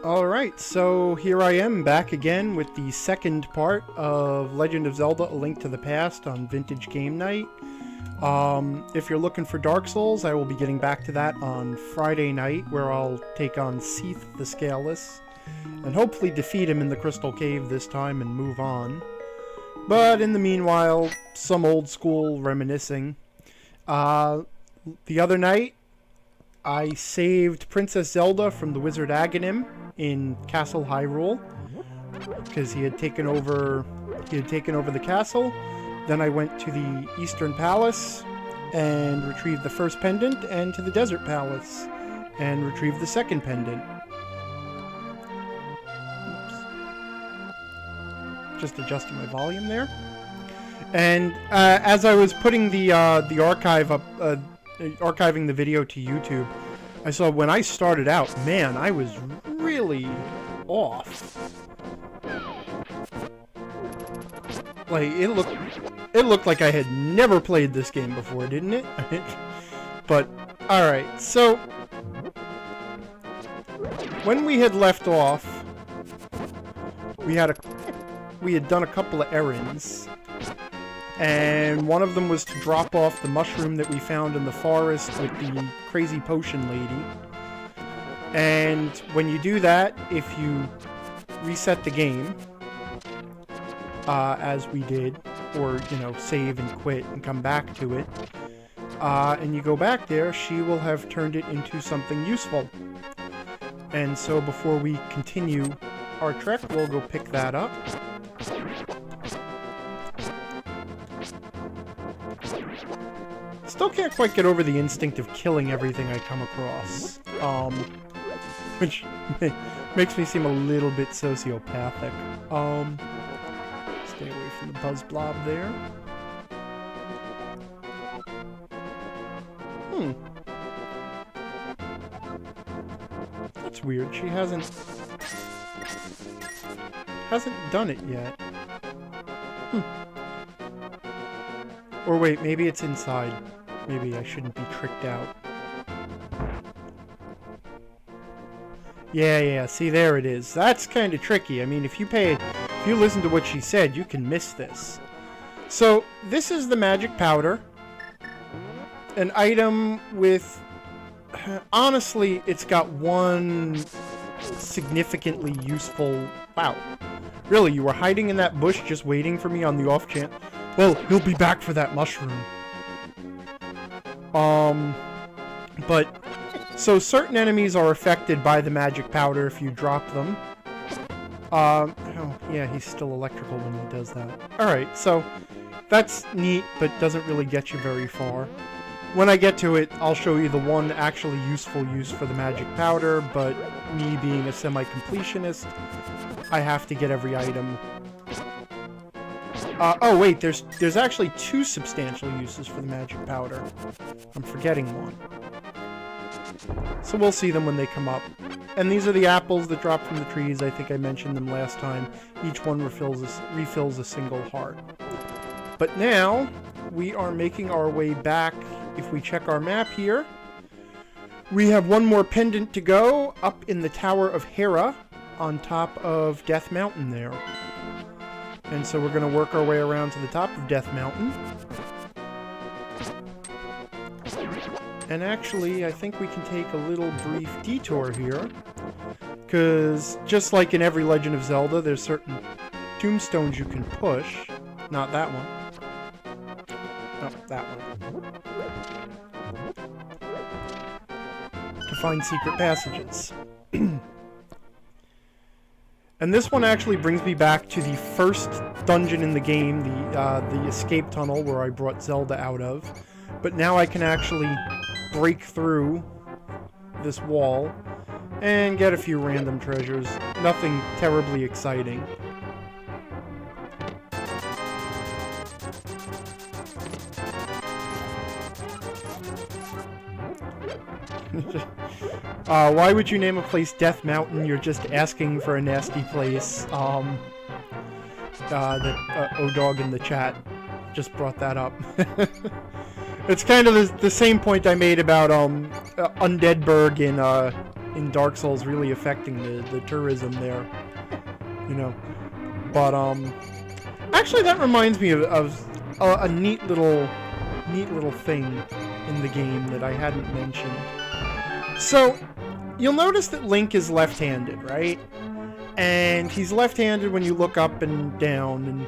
Alright, so here I am back again with the second part of Legend of Zelda: A Link to the Past on Vintage Game Night. If you're looking for Dark Souls, I will be getting back to that on Friday night, where I'll take on Seath the Scaleless, and hopefully defeat him in the Crystal Cave this time and move on. But in the meanwhile, some old school reminiscing. The other night, I saved Princess Zelda from the Wizard Agahnim in Castle Hyrule, because he had taken over the castle. Then I went to the Eastern Palace and retrieved the first pendant, and to the Desert Palace and retrieved the second pendant. Oops. Just adjusting my volume there. And as I was putting the archive up, archiving the video to YouTube, I saw when I started out, man, I was really off. Like, it looked like I had never played this game before, didn't it? But alright, so when we had left off, we had done a couple of errands. And one of them was to drop off the mushroom that we found in the forest with the crazy potion lady. And when you do that, if you reset the game, as we did, or, you know, save and quit and come back to it, and you go back there, she will have turned it into something useful. And so before we continue our trek, we'll go pick that up. Still can't quite get over the instinct of killing everything I come across, which makes me seem a little bit sociopathic. Stay away from the buzz blob there. That's weird. She hasn't done it yet. Or wait, maybe it's inside. Maybe I shouldn't be tricked out. Yeah, see, there it is. That's kind of tricky. I mean, if you listen to what she said, you can miss this. So, this is the magic powder. An item with... Honestly, it's got one significantly useful... Wow. Really, you were hiding in that bush just waiting for me on the off chance? Well, he'll be back for that mushroom. But, so certain enemies are affected by the magic powder if you drop them. Oh, yeah, he's still electrical when he does that. Alright, so, that's neat, but doesn't really get you very far. When I get to it, I'll show you the one actually useful use for the magic powder, but me being a semi-completionist, I have to get every item. Oh wait, there's actually two substantial uses for the magic powder. I'm forgetting one. So we'll see them when they come up. And these are the apples that drop from the trees. I think I mentioned them last time. Each one refills a single heart. But now, we are making our way back. If we check our map here, we have one more pendant to go up in the Tower of Hera on top of Death Mountain there. And so we're going to work our way around to the top of Death Mountain. And actually, I think we can take a little brief detour here. Because just like in every Legend of Zelda, there's certain tombstones you can push. Not that one. No, that one. To find secret passages. And this one actually brings me back to the first dungeon in the game, the escape tunnel where I brought Zelda out of. But now I can actually break through this wall and get a few random treasures. Nothing terribly exciting. Why would you name a place Death Mountain? You're just asking for a nasty place. That O-Dog in the chat just brought that up. It's kind of the same point I made about Undeadburg in Dark Souls really affecting the tourism there, you know. But actually, that reminds me of a neat little thing in the game that I hadn't mentioned. So you'll notice that Link is left-handed, right? And he's left-handed when you look up and down, and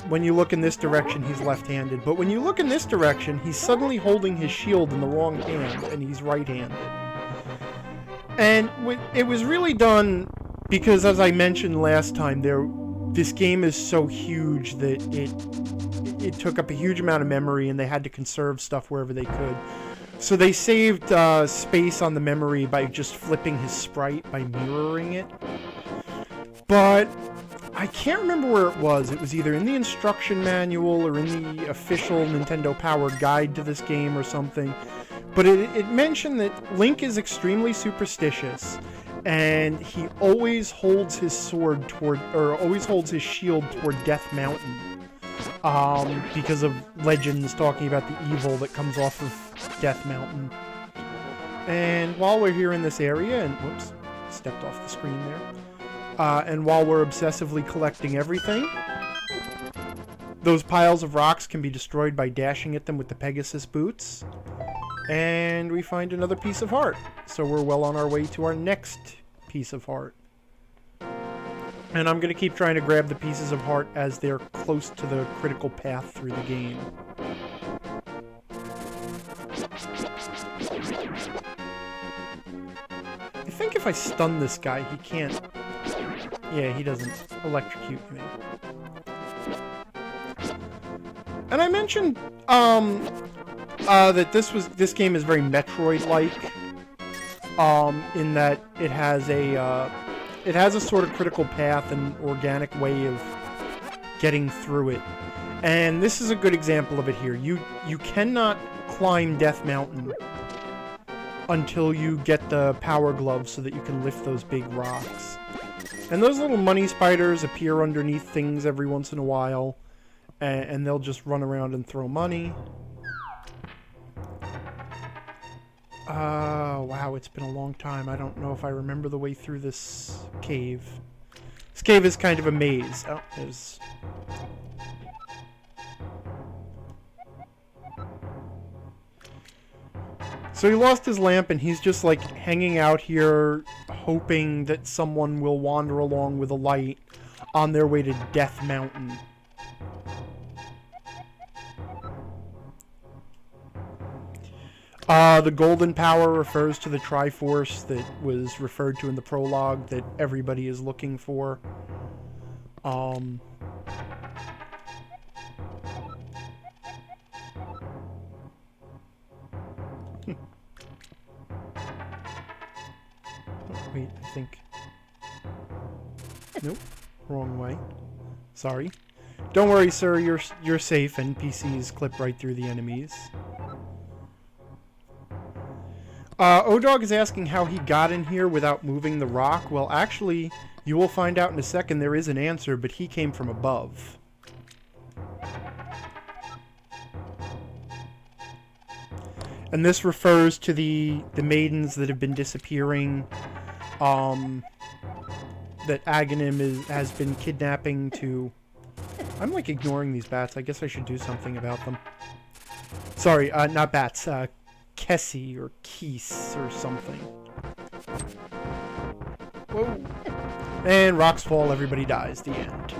when you look in this direction, he's left-handed. But when you look in this direction, he's suddenly holding his shield in the wrong hand, and he's right-handed. And it was really done because, as I mentioned last time, this game is so huge that it took up a huge amount of memory, and they had to conserve stuff wherever they could. So they saved space on the memory by just flipping his sprite, by mirroring it. But I can't remember where it was. It was either in the instruction manual or in the official Nintendo Power guide to this game or something. But it mentioned that Link is extremely superstitious, and he always holds his sword always holds his shield toward Death Mountain. Because of legends talking about the evil that comes off of Death Mountain. And while we're here in this area, and whoops, stepped off the screen there. And while we're obsessively collecting everything, those piles of rocks can be destroyed by dashing at them with the Pegasus boots. And we find another piece of heart. So we're well on our way to our next piece of heart. And I'm going to keep trying to grab the pieces of heart as they're close to the critical path through the game. I think if I stun this guy, he can't... Yeah, he doesn't electrocute me. And I mentioned that this game is very Metroid-like, in that it has a sort of critical path and organic way of getting through it. And this is a good example of it here. You cannot climb Death Mountain until you get the power glove so that you can lift those big rocks. And those little money spiders appear underneath things every once in a while, and they'll just run around and throw money. Wow, it's been a long time. I don't know if I remember the way through this cave. This cave is kind of a maze. Oh, there's... So he lost his lamp, and he's just, like, hanging out here, hoping that someone will wander along with a light on their way to Death Mountain. The golden power refers to the Triforce that was referred to in the prologue that everybody is looking for. Wait, I think... Nope, wrong way. Sorry. Don't worry, sir, you're safe. NPCs clip right through the enemies. O-Dog is asking how he got in here without moving the rock. Well, actually, you will find out in a second there is an answer, but he came from above. And this refers to the maidens that have been disappearing, that Agahnim has been kidnapping to... I'm, like, ignoring these bats. I guess I should do something about them. Sorry, not bats, Kessie or Keese or something. Whoa. And rocks fall, everybody dies. The end.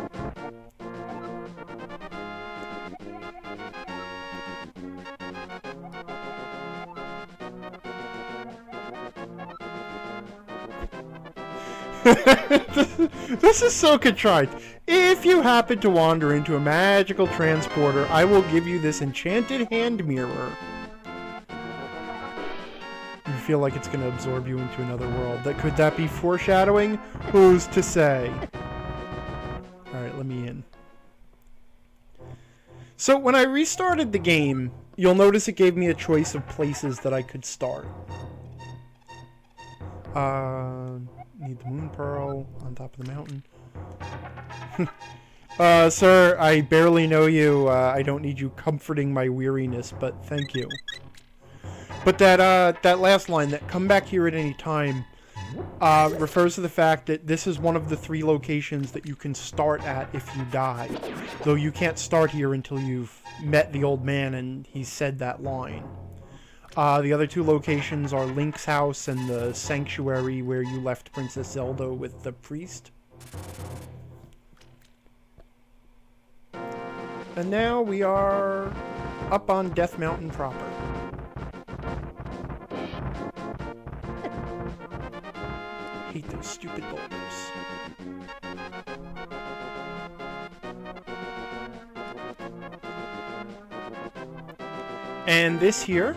This is so contrived. If you happen to wander into a magical transporter, I will give you this enchanted hand mirror. You feel like it's going to absorb you into another world. Could that be foreshadowing? Who's to say? Alright, let me in. So when I restarted the game, you'll notice it gave me a choice of places that I could start. Need the moon pearl on top of the mountain. Sir, I barely know you. I don't need you comforting my weariness, but thank you. But that last line, that come back here at any time, refers to the fact that this is one of the 3 locations that you can start at if you die. Though you can't start here until you've met the old man and he said that line. The other 2 locations are Link's house and the sanctuary where you left Princess Zelda with the priest. And now we are up on Death Mountain proper. Hate those stupid boulders. And this here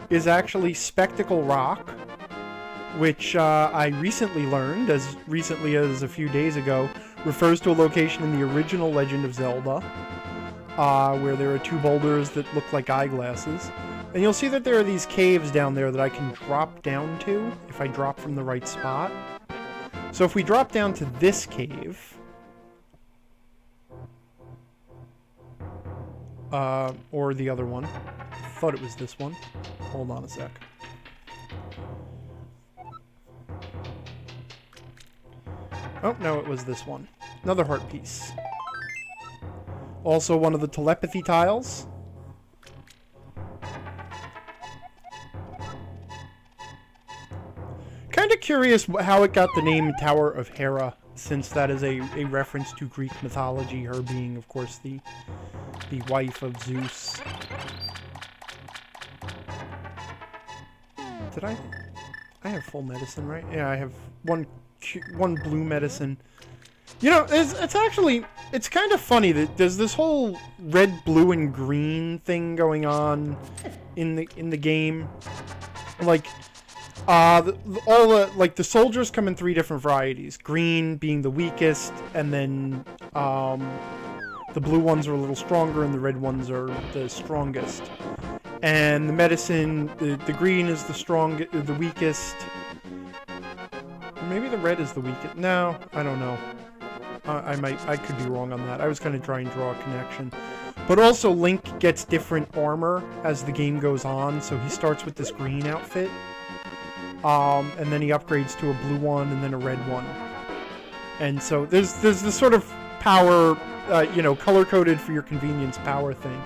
is actually Spectacle Rock, which I recently learned, as recently as a few days ago, refers to a location in the original Legend of Zelda, where there are 2 boulders that look like eyeglasses. And you'll see that there are these caves down there that I can drop down to if I drop from the right spot. So if we drop down to this cave, or the other one, I thought it was this one. Hold on a sec. Oh, no, it was this one. Another heart piece. Also one of the telepathy tiles. Kind of curious how it got the name Tower of Hera, since that is a reference to Greek mythology, her being, of course, the wife of Zeus. Did I have full medicine, right? Yeah, I have one blue medicine. You know, it's kind of funny that there's this whole red, blue, and green thing going on in the game. Like, the soldiers come in 3 different varieties. Green being the weakest, and then the blue ones are a little stronger, and the red ones are the strongest. And the medicine, the green is the weakest. Maybe the red is the weakest. No, I don't know. I could be wrong on that. I was going to try and draw a connection. But also, Link gets different armor as the game goes on, so he starts with this green outfit. And then he upgrades to a blue one, and then a red one. And so there's this sort of power, color-coded for your convenience power thing.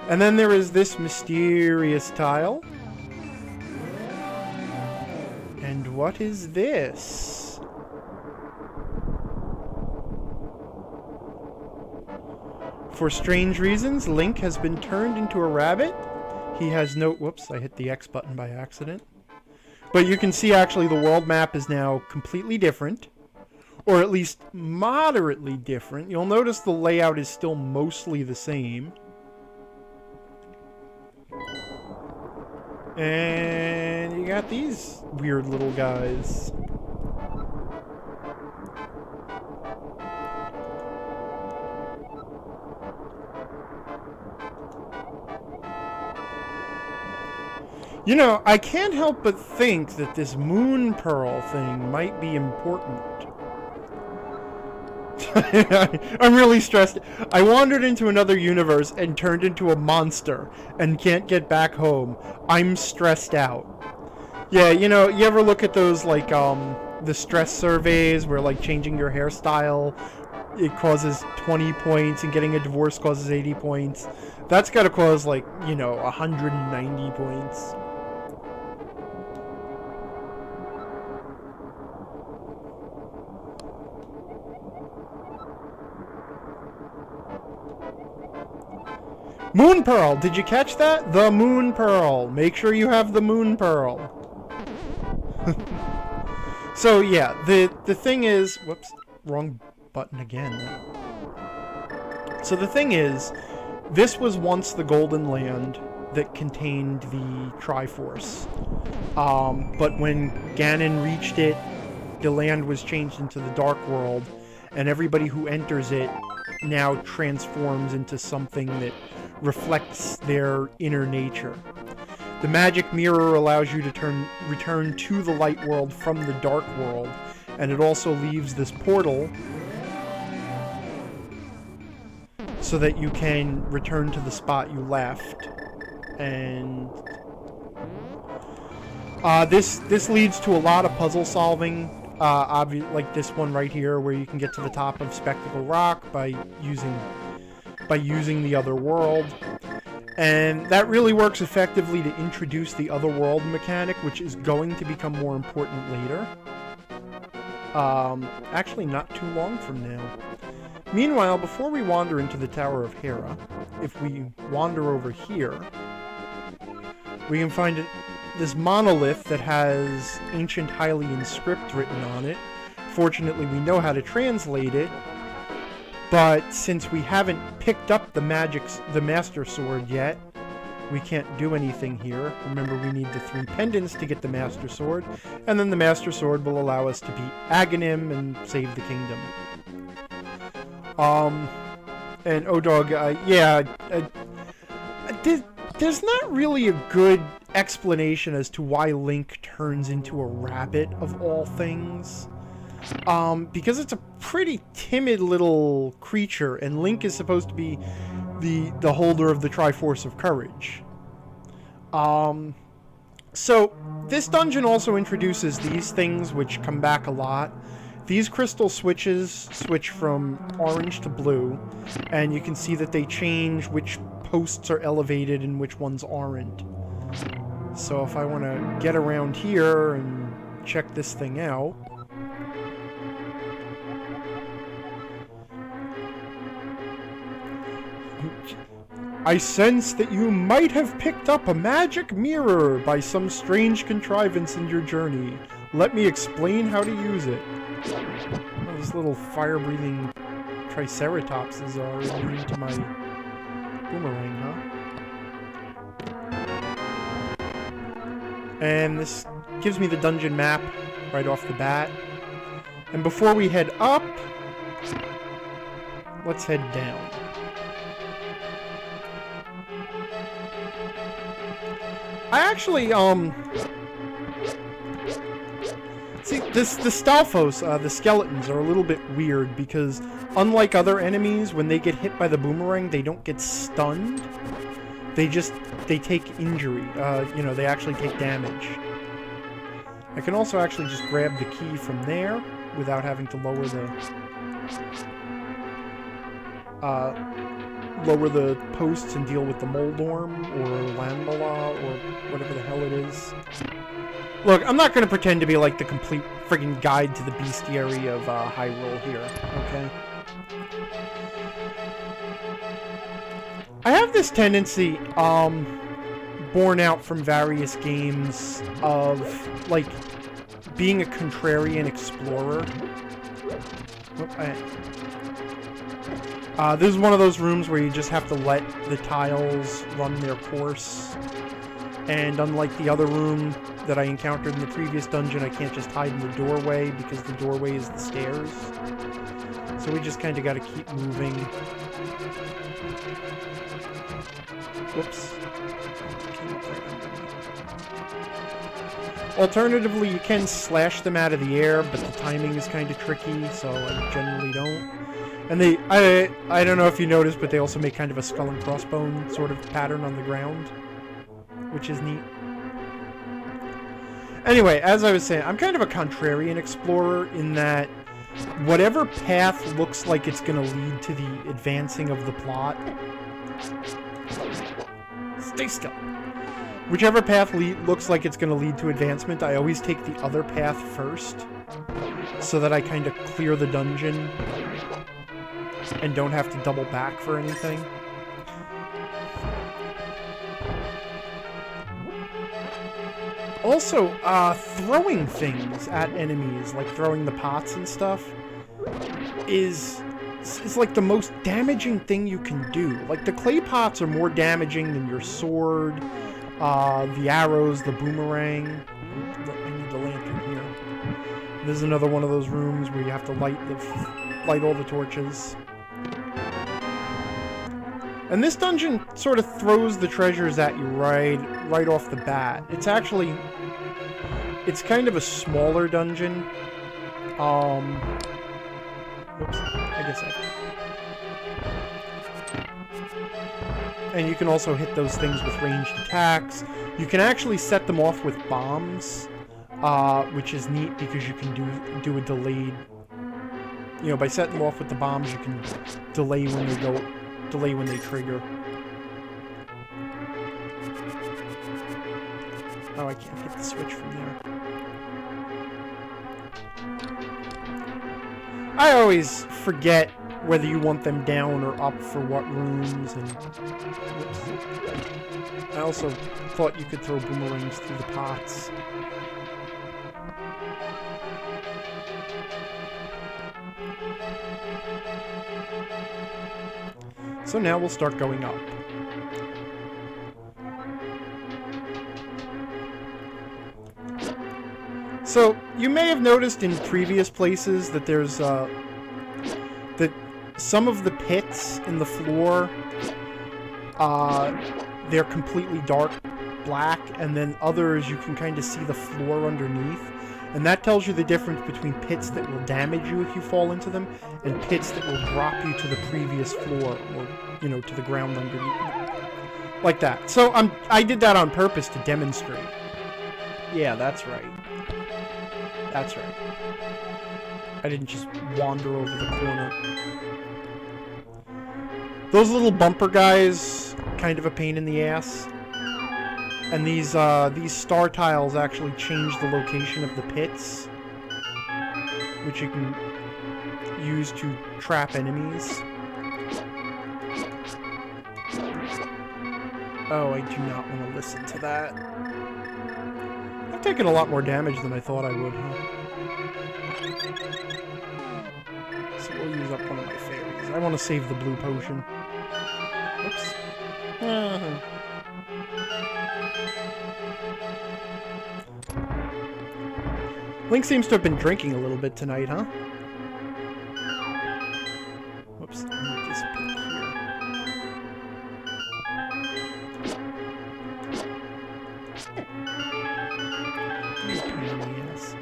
And then there is this mysterious tile. And what is this? For strange reasons, Link has been turned into a rabbit. He has no... Whoops, I hit the X button by accident. But you can see actually the world map is now completely different. Or at least moderately different. You'll notice the layout is still mostly the same. And you got these weird little guys. You know, I can't help but think that this moon pearl thing might be important. I'm really stressed. I wandered into another universe and turned into a monster and can't get back home. I'm stressed out. Yeah, you know, you ever look at those, like, the stress surveys where, like, changing your hairstyle, it causes 20 points and getting a divorce causes 80 points? That's gotta cause, like, 190 points. Moon Pearl! Did you catch that? The Moon Pearl! Make sure you have the Moon Pearl. So, yeah, the thing is... Whoops, wrong button again. So the thing is, this was once the Golden Land that contained the Triforce. But when Ganon reached it, the land was changed into the Dark World, and everybody who enters it now transforms into something that reflects their inner nature. The magic mirror allows you to return to the light world from the dark world, and it also leaves this portal so that you can return to the spot you left. And This leads to a lot of puzzle solving. Like this one right here, where you can get to the top of Spectacle Rock by using the other world. And that really works effectively to introduce the other world mechanic, which is going to become more important later. Actually not too long from now. Meanwhile, before we wander into the Tower of Hera, if we wander over here, we can find this monolith that has ancient Hylian script written on it. Fortunately, we know how to translate it, but since we haven't picked up the Master Sword yet, we can't do anything here. Remember, we need the 3 pendants to get the Master Sword, and then the Master Sword will allow us to beat Agahnim and save the kingdom. And O-Dog, there's not really a good explanation as to why Link turns into a rabbit of all things. Because it's a pretty timid little creature, and Link is supposed to be the holder of the Triforce of Courage. So this dungeon also introduces these things, which come back a lot. These crystal switches switch from orange to blue, and you can see that they change which posts are elevated and which ones aren't. So if I want to get around here and check this thing out... I sense that you might have picked up a magic mirror by some strange contrivance in your journey. Let me explain how to use it. Oh, those little fire-breathing triceratopses are immune to my boomerang, huh? And this gives me the dungeon map right off the bat. And before we head up, let's head down. I actually, see, the Stalfos, the skeletons, are a little bit weird because, unlike other enemies, when they get hit by the boomerang, they don't get stunned. They take injury. They actually take damage. I can also actually just grab the key from there without having to lower the posts and deal with the Moldorm or Landala or whatever the hell it is. Look, I'm not going to pretend to be like the complete friggin' guide to the bestiary of Hyrule here, okay? I have this tendency, born out from various games of, like, being a contrarian explorer. This is one of those rooms where you just have to let the tiles run their course. And unlike the other room that I encountered in the previous dungeon, I can't just hide in the doorway because the doorway is the stairs. So we just kind of got to keep moving. Whoops. Alternatively, you can slash them out of the air, but the timing is kind of tricky, so I generally don't. And I don't know if you noticed, but they also make kind of a skull and crossbone sort of pattern on the ground, which is neat. Anyway, as I was saying, I'm kind of a contrarian explorer in that whatever path looks like it's going to lead to the advancing of the plot... Stay still. Whichever path looks like it's going to lead to advancement, I always take the other path first, so that I kind of clear the dungeon and don't have to double back for anything. Also, throwing things at enemies, like throwing the pots and stuff, is like the most damaging thing you can do. Like, the clay pots are more damaging than your sword, the arrows, the boomerang. I need the lantern here. There's another one of those rooms where you have to light all the torches. And this dungeon sort of throws the treasures at you right off the bat. It's kind of a smaller dungeon. Oops, I guess And you can also hit those things with ranged attacks. You can actually set them off with bombs, which is neat because you can do a delayed... You know, by setting them off with the bombs, you can delay when they trigger. Oh, I can't hit the switch from there. I always forget whether you want them down or up for what rooms, and... Whoops. I also thought you could throw boomerangs through the pots. So now we'll start going up. So, you may have noticed in previous places that there's, that some of the pits in the floor, they're completely dark black, and then others you can kind of see the floor underneath. And that tells you the difference between pits that will damage you if you fall into them, and pits that will drop you to the previous floor, or, you know, to the ground underneath. Like that. So, I did that on purpose to demonstrate. Yeah, that's right. That's right. I didn't just wander over the corner. Those little bumper guys, kind of a pain in the ass. And these star tiles actually change the location of the pits, which you can use to trap enemies. Oh, I do not want to listen to that. I've taken a lot more damage than I thought I would, huh? So we'll use up one of my fairies. I want to save the blue potion. Oops. Link seems to have been drinking a little bit tonight, huh? Whoops. I need this pick here. Yes.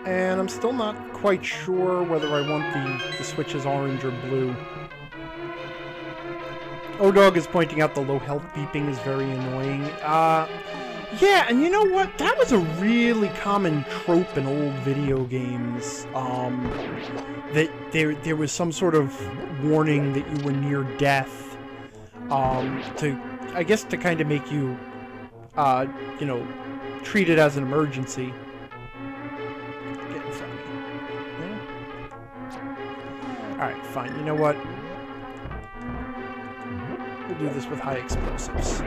And I'm still not quite sure whether I want the switches orange or blue. O-Dog is pointing out the low health beeping is very annoying. Yeah, and you know what? That was a really common trope in old video games. That there was some sort of warning that you were near death. I guess to kind of make you, you know, treat it as an emergency. Get in front of me. Yeah. Alright, fine. You know what? We'll do this with high explosives.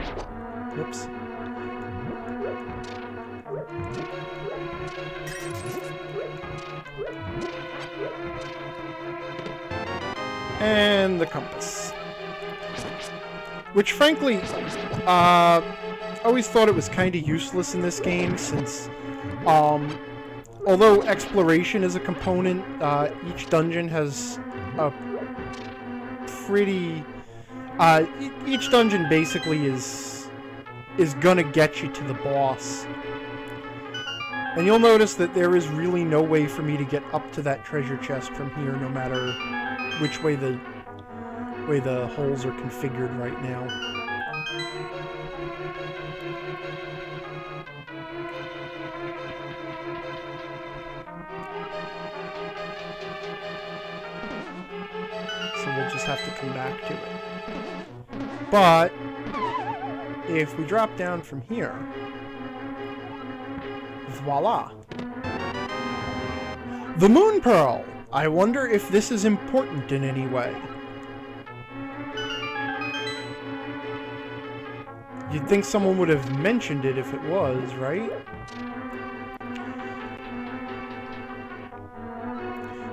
Whoops. And the compass. Which, frankly, I always thought it was kind of useless in this game, since, although exploration is a component, each dungeon has a pretty... each dungeon basically is gonna get you to the boss. And you'll notice that there is really no way for me to get up to that treasure chest from here, no matter which way the holes are configured right now. So we'll just have to come back to it. But if we drop down from here, voila! The Moon Pearl! I wonder if this is important in any way. You'd think someone would have mentioned it if it was, right?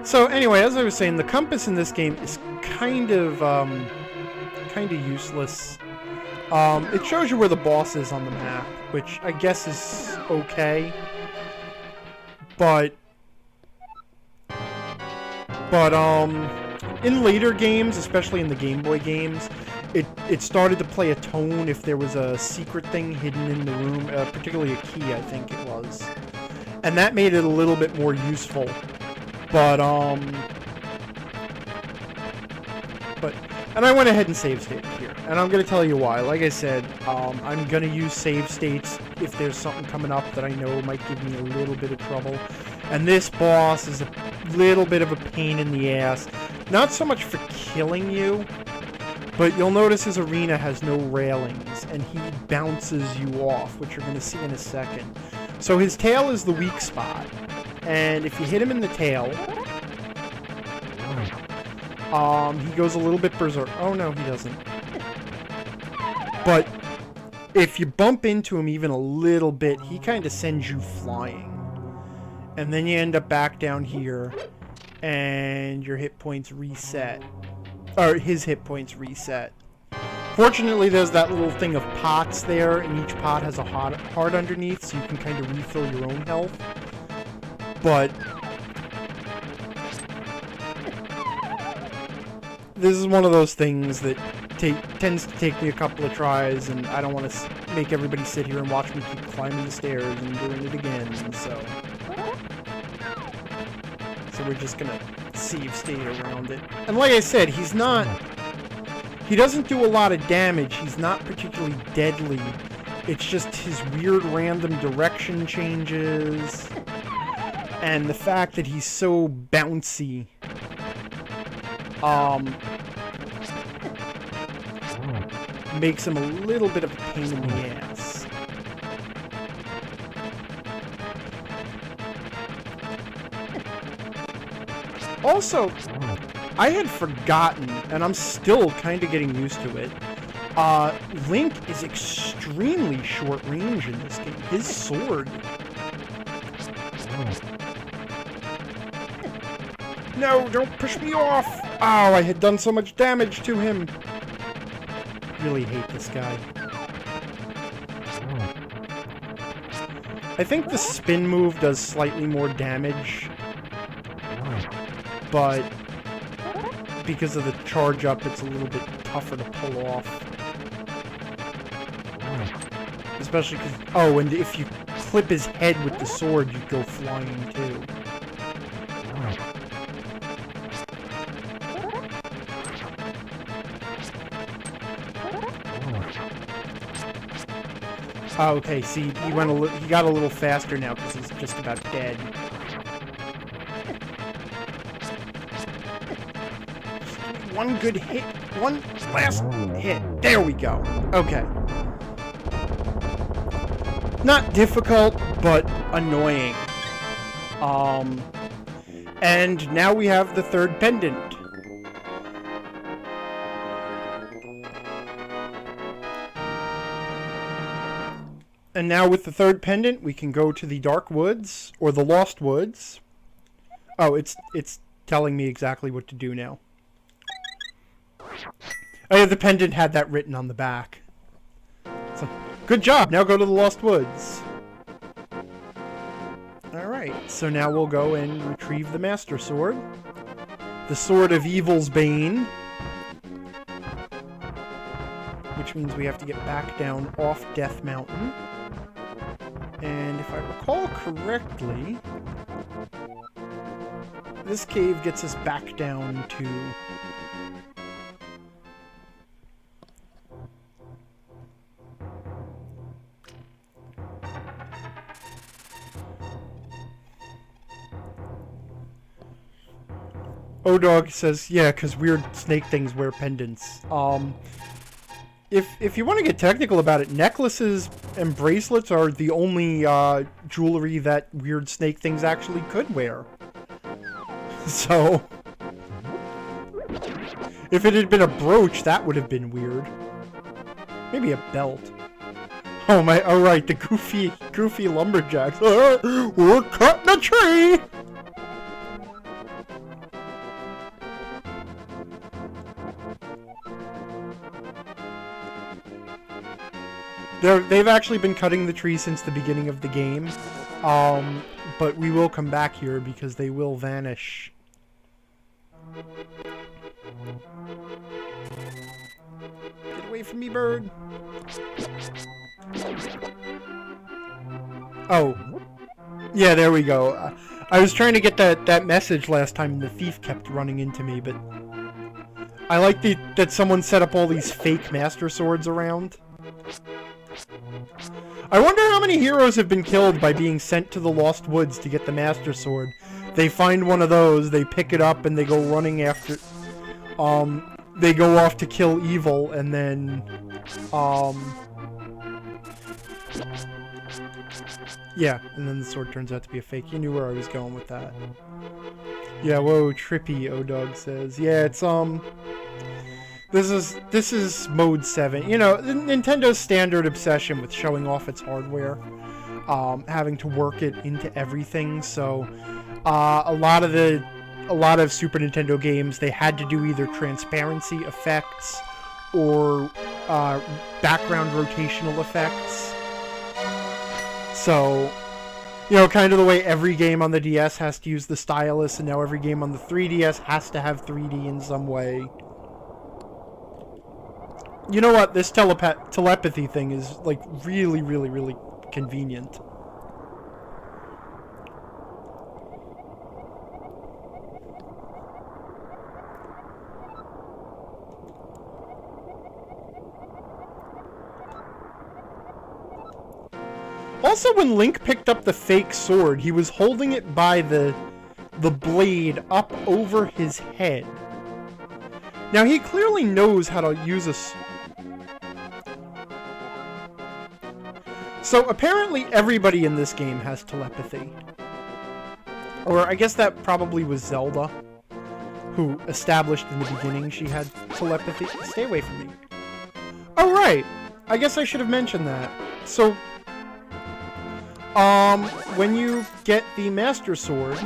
So anyway, as I was saying, the compass in this game is kind of useless. It shows you where the boss is on the map, which I guess is okay. But in later games, especially in the Game Boy games, it started to play a tone if there was a secret thing hidden in the room, particularly a key, I think it was. And that made it a little bit more useful. But, and I went ahead and save stated here. And I'm going to tell you why. Like I said, I'm going to use save states if there's something coming up that I know might give me a little bit of trouble. And this boss is a little bit of a pain in the ass. Not so much for killing you, but you'll notice his arena has no railings, and he bounces you off, which you're going to see in a second. So his tail is the weak spot, and if you hit him in the tail, he goes a little bit berserk. Oh no, he doesn't. But if you bump into him even a little bit, he kind of sends you flying. And then you end up back down here, and your hit points reset. Or his hit points reset. Fortunately, there's that little thing of pots there, and each pot has a heart underneath, so you can kind of refill your own health. But this is one of those things that tends to take me a couple of tries, and I don't want to make everybody sit here and watch me keep climbing the stairs and doing it again, so we're just gonna save state around it. And like I said, he doesn't do a lot of damage. He's not particularly deadly. It's just his weird random direction changes. And the fact that he's so bouncy. Makes him a little bit of a pain in the ass. Also, I had forgotten, and I'm still kind of getting used to it, Link is extremely short range in this game. His sword... No, don't push me off! Oh, I had done so much damage to him! Really hate this guy. I think the spin move does slightly more damage, but because of the charge up, it's a little bit tougher to pull off. Especially because... Oh, and if you clip his head with the sword, you go flying too. Oh, okay, see, he got a little faster now because he's just about dead. One good hit. One last hit. There we go. Okay. Not difficult, but annoying. And now we have the third pendant. And now with the third pendant, we can go to the Dark Woods, or the Lost Woods. Oh, it's telling me exactly what to do now. Oh yeah, the pendant had that written on the back. So, good job! Now go to the Lost Woods. Alright, so now we'll go and retrieve the Master Sword. The Sword of Evil's Bane. Which means we have to get back down off Death Mountain. And if I recall correctly, this cave gets us back down to... O-Dog says, yeah, because weird snake things wear pendants. If you want to get technical about it, necklaces and bracelets are the only jewelry that weird snake things actually could wear. So, if it had been a brooch, that would have been weird. Maybe a belt. Oh my! Oh right, the goofy lumberjacks. We're cutting a tree. They've actually been cutting the tree since the beginning of the game, but we will come back here because they will vanish. Get away from me, bird! Oh. Yeah, there we go. I was trying to get that message last time, and the thief kept running into me, but I like that someone set up all these fake Master Swords around. I wonder how many heroes have been killed by being sent to the Lost Woods to get the Master Sword. They find one of those, they pick it up, and they go running after... They go off to kill evil, and then... Yeah, and then the sword turns out to be a fake. You knew where I was going with that. Yeah, whoa, trippy, O-Dog says. Yeah, it's, This is Mode 7. You know, Nintendo's standard obsession with showing off its hardware. Having to work it into everything, so... a lot of Super Nintendo games, they had to do either transparency effects or background rotational effects. So, you know, kind of the way every game on the DS has to use the stylus, and now every game on the 3DS has to have 3D in some way. You know what? This telepathy thing is, like, really, really, really convenient. Also, when Link picked up the fake sword, he was holding it by the blade up over his head. Now, he clearly knows how to use a... So, apparently everybody in this game has telepathy. Or, I guess that probably was Zelda, who established in the beginning she had telepathy. Stay away from me. Oh, right. I guess I should have mentioned that. So... when you get the Master Sword,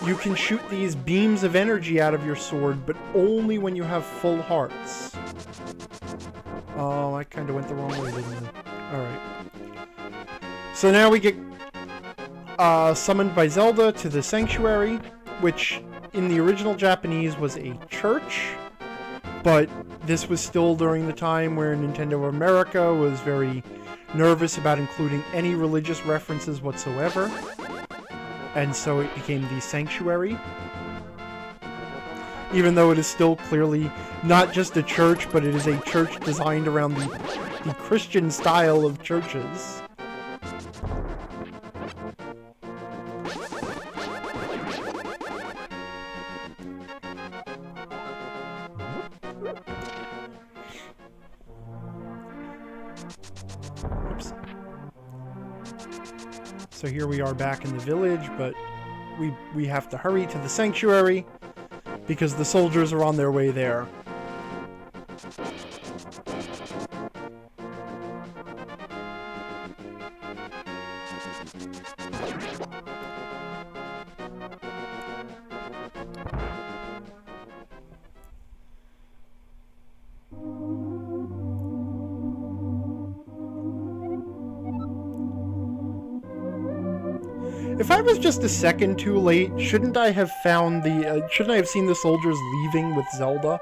you can shoot these beams of energy out of your sword, but only when you have full hearts. Oh, I kind of went the wrong way, didn't I? Alright. So now we get summoned by Zelda to the Sanctuary, which in the original Japanese was a church, but this was still during the time where Nintendo of America was very... nervous about including any religious references whatsoever, and so it became the Sanctuary. Even though it is still clearly not just a church, but it is a church designed around the Christian style of churches. Oops. So here we are back in the village, but we have to hurry to the Sanctuary because the soldiers are on their way there. If I was just a second too late, shouldn't I have found the, shouldn't I have seen the soldiers leaving with Zelda?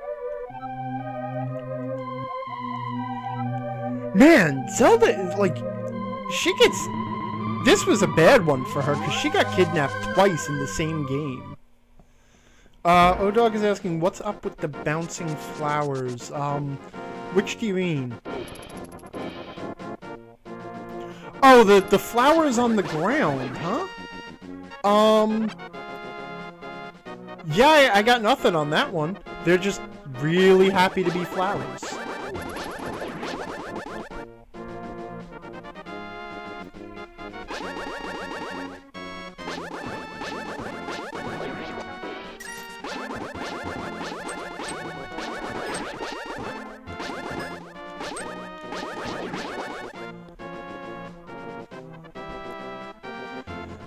Man, Zelda is, like, she gets, this was a bad one for her, because she got kidnapped twice in the same game. O-Dog is asking, what's up with the bouncing flowers? Which do you mean? Oh, the flowers on the ground, huh? Yeah, I got nothing on that one. They're just really happy to be flowers.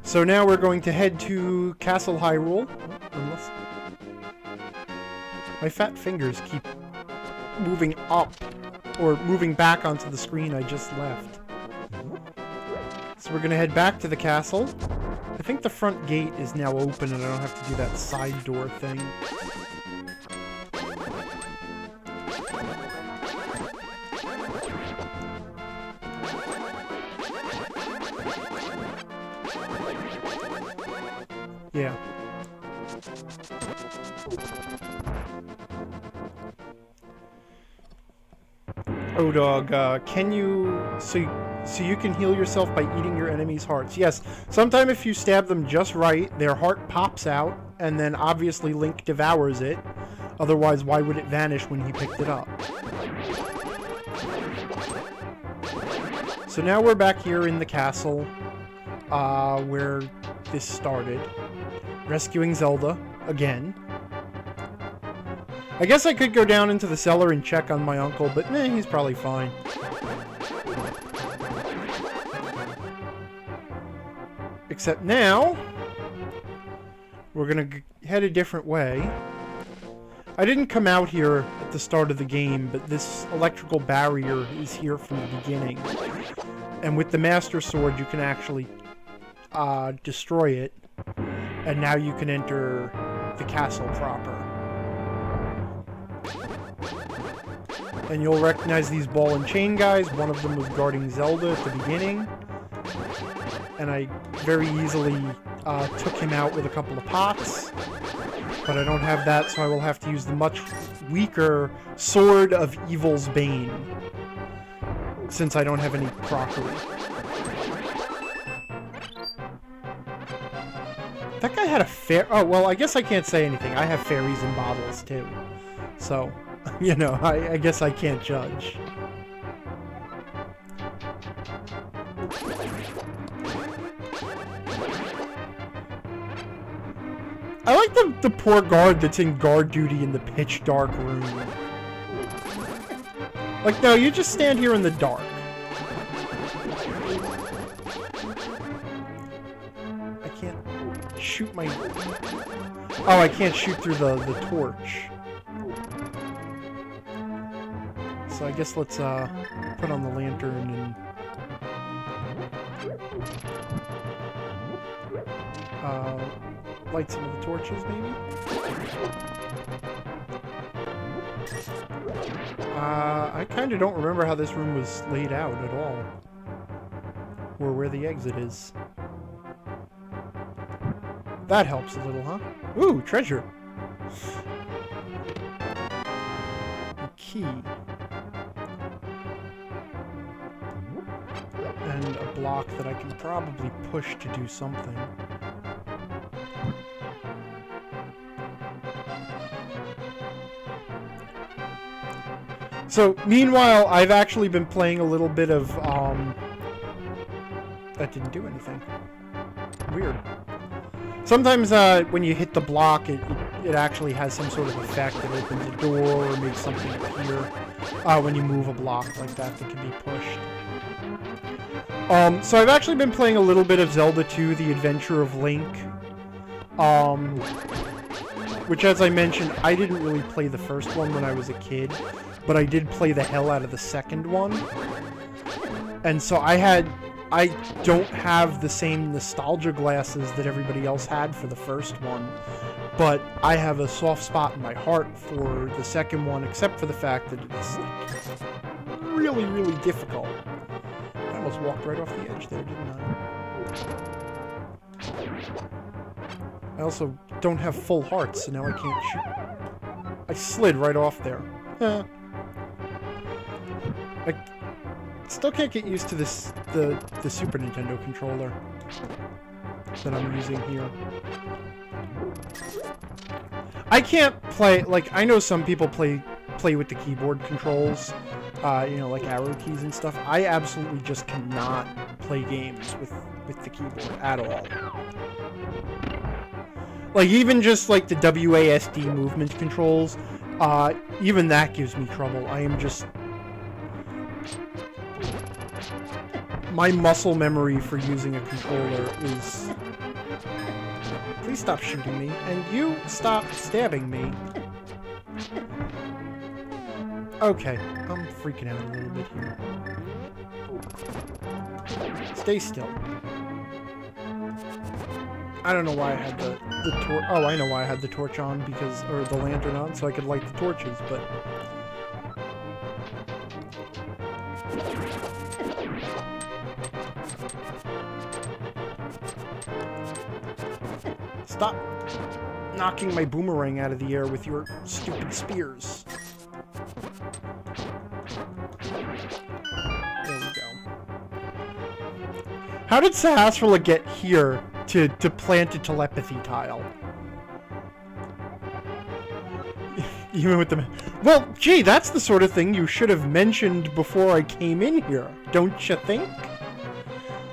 So now we're going to head to Castle Hyrule. Unless... my fat fingers keep moving up, or moving back onto the screen I just left. So we're going to head back to the castle. I think the front gate is now open and I don't have to do that side door thing. Oh, dog, can you... So you can heal yourself by eating your enemy's hearts. Yes, sometime if you stab them just right, their heart pops out, and then obviously Link devours it. Otherwise, why would it vanish when he picked it up? So now we're back here in the castle, where this started. Rescuing Zelda, again. I guess I could go down into the cellar and check on my uncle, but he's probably fine. Except now, we're gonna head a different way. I didn't come out here at the start of the game, but this electrical barrier is here from the beginning. And with the Master Sword, you can actually destroy it. And now you can enter the castle proper. And you'll recognize these ball and chain guys. One of them was guarding Zelda at the beginning. And I very easily took him out with a couple of pots. But I don't have that, so I will have to use the much weaker Sword of Evil's Bane. Since I don't have any crockery. That guy had a fair... Oh, well, I guess I can't say anything. I have fairies in bottles, too. So, you know, I guess I can't judge. I like the poor guard that's in guard duty in the pitch dark room. Like, no, you just stand here in the dark. I can't shoot my... Oh, I can't shoot through the torch. So I guess let's put on the lantern and... light some of the torches, maybe? I kind of don't remember how this room was laid out at all. Or where the exit is. That helps a little, huh? Ooh, treasure! A key. And a block that I can probably push to do something. So, meanwhile, I've actually been playing a little bit of, that didn't do anything. Weird. Sometimes, when you hit the block, it actually has some sort of effect that opens a door or makes something appear. When you move a block like that can be pushed. So I've actually been playing a little bit of Zelda 2, The Adventure of Link. Which, as I mentioned, I didn't really play the first one when I was a kid. But I did play the hell out of the second one. And so I don't have the same nostalgia glasses that everybody else had for the first one. But I have a soft spot in my heart for the second one, except for the fact that it's really, really difficult. I almost walked right off the edge there, didn't I? I also don't have full hearts, so now I can't shoot. I slid right off there. I still can't get used to this the Super Nintendo controller that I'm using here. I can't play, like, I know some people play with the keyboard controls, you know, like arrow keys and stuff. I absolutely just cannot play games with the keyboard at all. Like, even just like the WASD movement controls, even that gives me trouble. I am just... My muscle memory for using a controller is... Please stop shooting me, and you stop stabbing me. Okay, I'm freaking out a little bit here. Stay still. I don't know why I had the torch. Oh, I know why I had the torch on, because... Or the lantern on, so I could light the torches, but... Stop knocking my boomerang out of the air with your stupid spears. How did Sahasrahla get here to plant a telepathy tile? Even with the... Well, gee, that's the sort of thing you should have mentioned before I came in here, don't you think?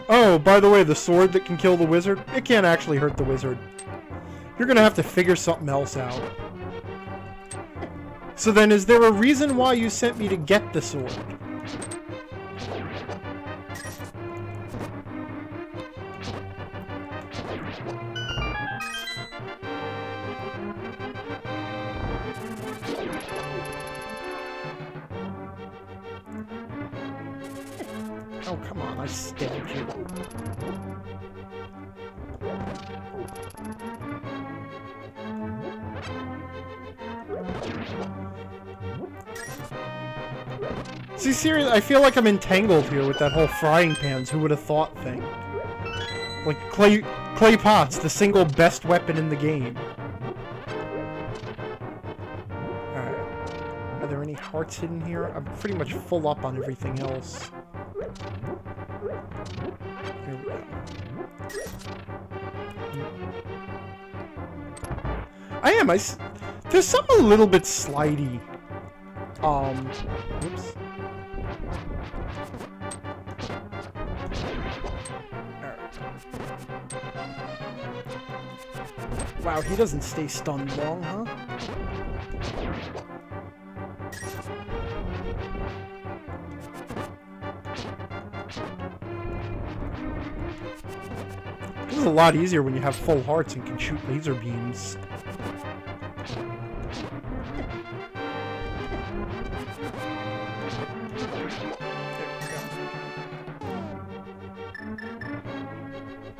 Oh, by the way, the sword that can kill the wizard, it can't actually hurt the wizard. You're gonna have to figure something else out. So then, is there a reason why you sent me to get the sword? Oh, come on, I stabbed you. See, seriously, I feel like I'm entangled here with that whole frying pans, who would have thought thing. Like, clay pots, the single best weapon in the game. Alright. Are there any hearts hidden here? I'm pretty much full up on everything else. Here we go. I am. There's something a little bit slidey. Whoops. Wow, he doesn't stay stunned long, huh? This is a lot easier when you have full hearts and can shoot laser beams.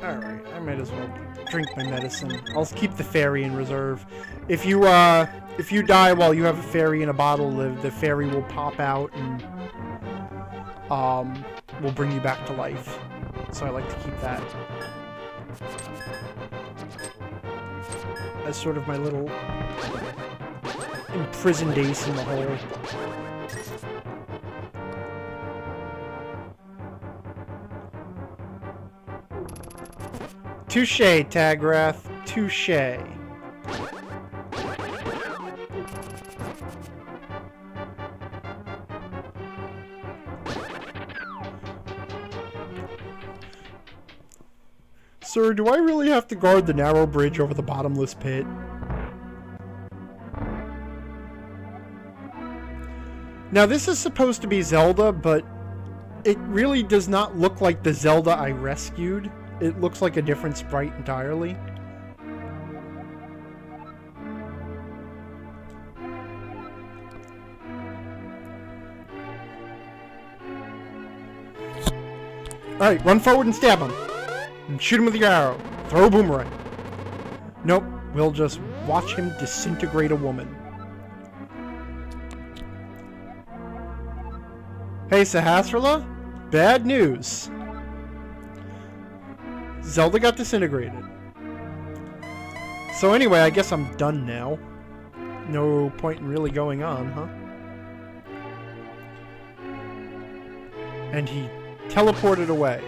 Alright, I might as well drink my medicine. I'll keep the fairy in reserve. If you die while you have a fairy in a bottle, the fairy will pop out and will bring you back to life. So I like to keep that as sort of my little imprisoned ace in the hole. Touché, Tagrath. Touché. Sir, do I really have to guard the narrow bridge over the bottomless pit? Now, this is supposed to be Zelda, but it really does not look like the Zelda I rescued. It looks like a different sprite entirely. Alright, run forward and stab him. And shoot him with your arrow. Throw a boomerang. Nope, we'll just watch him disintegrate a woman. Hey, Sahasrahla? Bad news. Zelda got disintegrated. So anyway, I guess I'm done now. No point in really going on, huh? And he teleported away.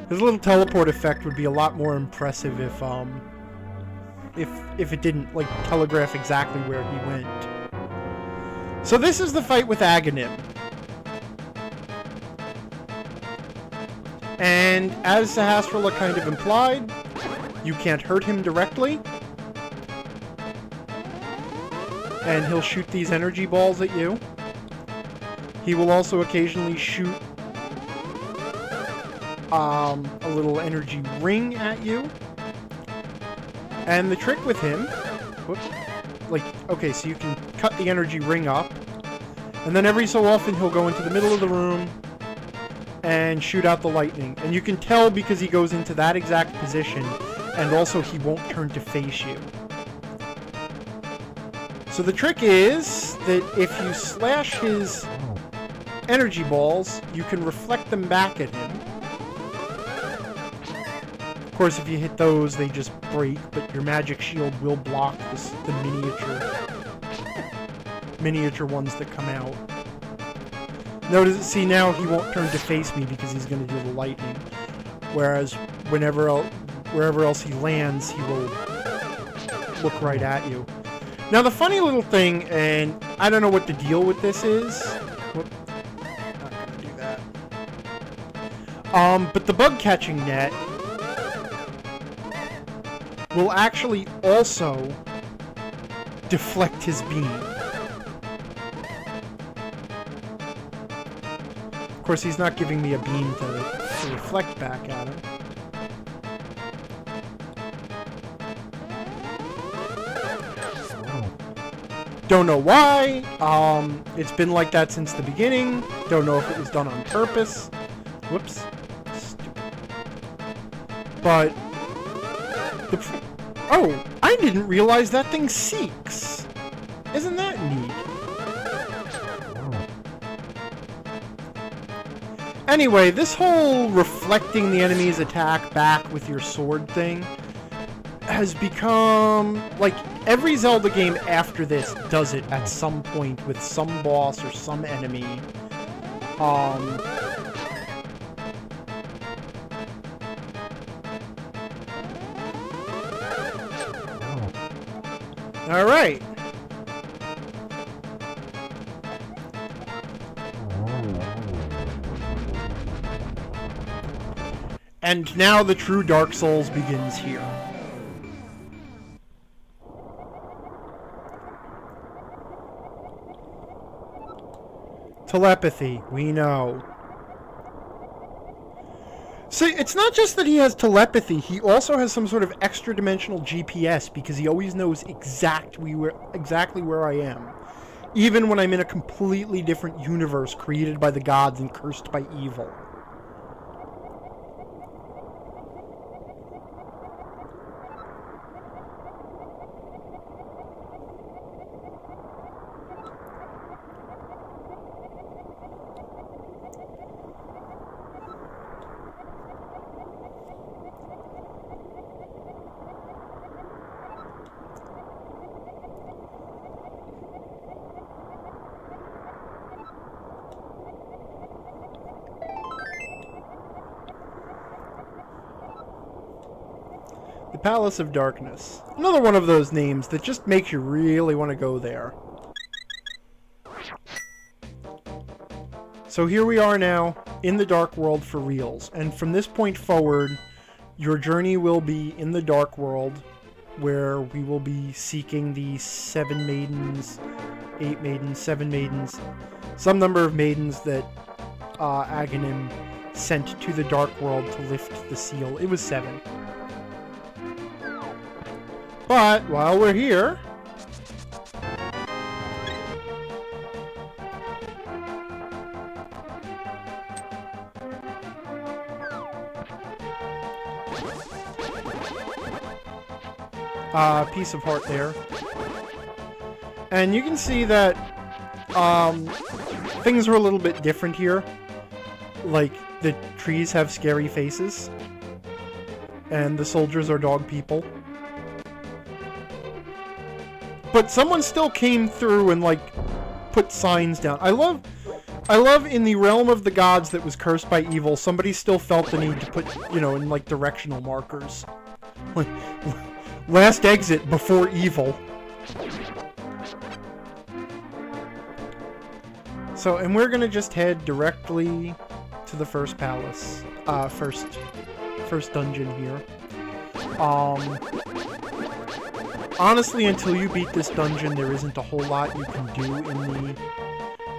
His little teleport effect would be a lot more impressive if it didn't, like, telegraph exactly where he went. So this is the fight with Agahnim. And as Sahasrahla kind of implied, you can't hurt him directly. And he'll shoot these energy balls at you. He will also occasionally shoot a little energy ring at you. And the trick with him... Whoops. Like, okay, so you can cut the energy ring up. And then every so often he'll go into the middle of the room and shoot out the lightning. And you can tell because he goes into that exact position, and also he won't turn to face you. So the trick is that if you slash his energy balls, you can reflect them back at him. Of course, if you hit those, they just break, but your magic shield will block the miniature ones that come out. Notice, see, now he won't turn to face me because he's going to do the lightning. Whereas wherever else he lands, he will look right at you. Now the funny little thing, and I don't know what the deal with this is. Whoop. Not going to do that. But the bug catching net will actually also deflect his beam. Of course, he's not giving me a beam to reflect back at him. Don't know why. It's been like that since the beginning. Don't know if it was done on purpose. Whoops. Stupid. But oh, I didn't realize that thing seeks. Isn't that neat? Anyway, this whole reflecting the enemy's attack back with your sword thing has become, like, every Zelda game after this does it at some point with some boss or some enemy. Alright. And now the true Dark Souls begins here. Telepathy, we know. See, it's not just that he has telepathy, he also has some sort of extra-dimensional GPS, because he always knows exactly where I am. Even when I'm in a completely different universe created by the gods and cursed by evil. The Palace of Darkness. Another one of those names that just makes you really want to go there. So here we are now, in the Dark World for reals. And from this point forward, your journey will be in the Dark World, where we will be seeking the 7 maidens, 8 maidens, 7 maidens, some number of maidens that Agahnim sent to the Dark World to lift the seal. It was 7. But while we're here, piece of heart there, and you can see that things are a little bit different here. Like, the trees have scary faces, and the soldiers are dog people. But someone still came through and, like, put signs down. I love in the realm of the gods that was cursed by evil, somebody still felt the need to put, you know, in, like, directional markers. Like, last exit before evil. So, and we're gonna just head directly to the first palace. First dungeon here. Honestly, until you beat this dungeon, there isn't a whole lot you can do in the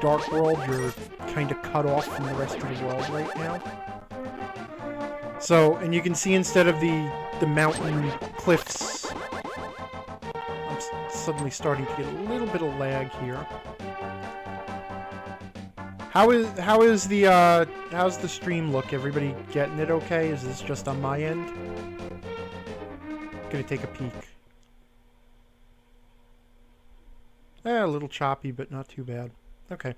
Dark World. You're kind of cut off from the rest of the world right now. So, and you can see instead of the mountain cliffs, I'm suddenly starting to get a little bit of lag here. How's the stream look? Everybody getting it okay? Is this just on my end? Gonna take a peek. A little choppy, but not too bad. Okay.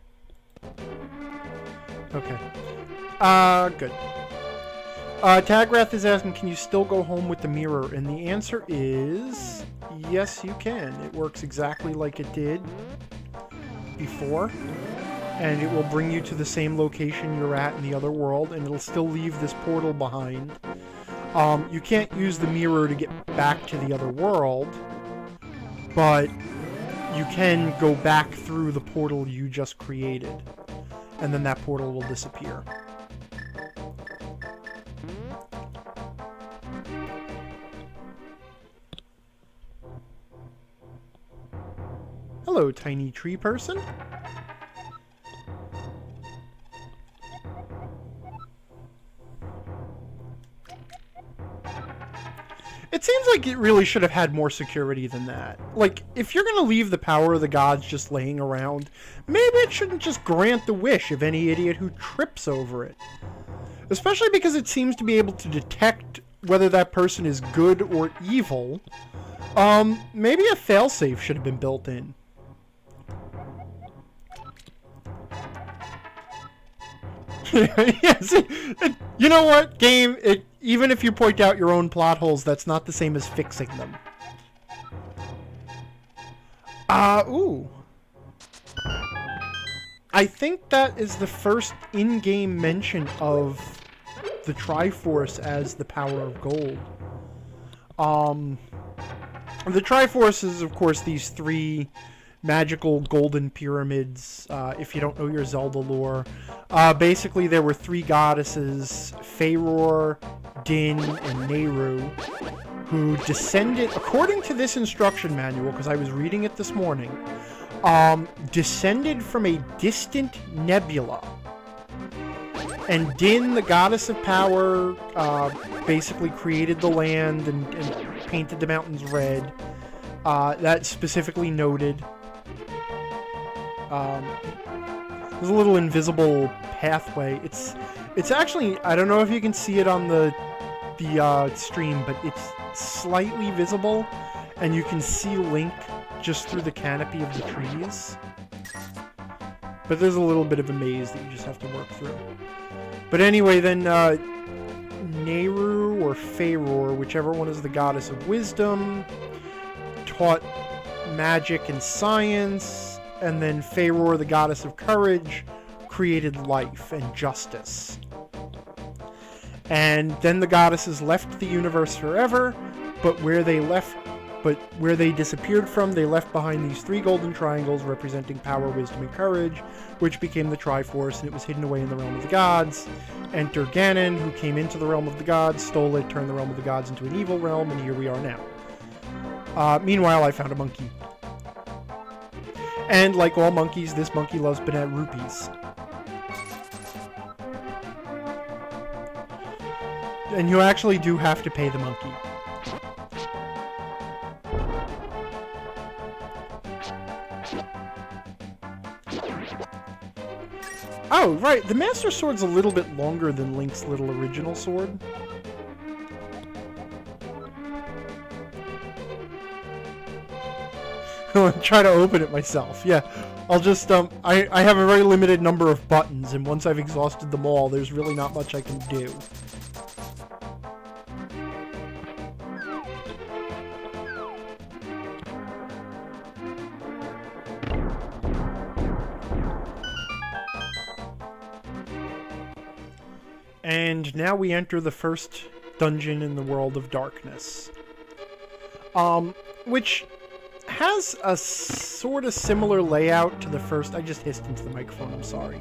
Okay. Good. Tagrath is asking, can you still go home with the mirror? And the answer is, yes, you can. It works exactly like it did before. and it will bring you to the same location you're at in the other world, and it'll still leave this portal behind. You can't use the mirror to get back to the other world, but you can go back through the portal you just created, and then that portal will disappear. Hello, tiny tree person. It seems like it really should have had more security than that. Like, if you're gonna leave the power of the gods just laying around, maybe it shouldn't just grant the wish of any idiot who trips over it. Especially because it seems to be able to detect whether that person is good or evil. Maybe a failsafe should have been built in. Yes, you know what, game? Even if you point out your own plot holes, that's not the same as fixing them. Ooh. I think that is the first in-game mention of the Triforce as the power of gold. The Triforce is, of course, these three magical golden pyramids. If you don't know your Zelda lore, basically there were three goddesses, Faeror, Din, and Nehru, who descended, according to this instruction manual, because I was reading it this morning, descended from a distant nebula. And Din, the goddess of power, basically created the land and painted the mountains red. That's specifically noted. There's a little invisible pathway. It's actually, I don't know if you can see it on the stream, but it's slightly visible, and you can see Link just through the canopy of the trees. But there's a little bit of a maze that you just have to work through. But anyway, then Nehru or Faeror, whichever one is the goddess of wisdom, taught magic and science, and then Faeror, the goddess of courage, created life and justice. And then the goddesses left the universe forever, but where they disappeared from, they left behind these three golden triangles representing power, wisdom, and courage, which became the Triforce, and it was hidden away in the realm of the gods. Enter Ganon, who came into the realm of the gods, stole it, turned the realm of the gods into an evil realm, and here we are now. Meanwhile, I found a monkey. And like all monkeys, this monkey loves banana rupees. And you actually do have to pay the monkey. Oh, right. The Master Sword's a little bit longer than Link's little original sword. I'll try to open it myself. Yeah, I'll just, I have a very limited number of buttons, and once I've exhausted them all, there's really not much I can do. And now we enter the first dungeon in the world of darkness. Which has a sort of similar layout to the first... I just hissed into the microphone, I'm sorry.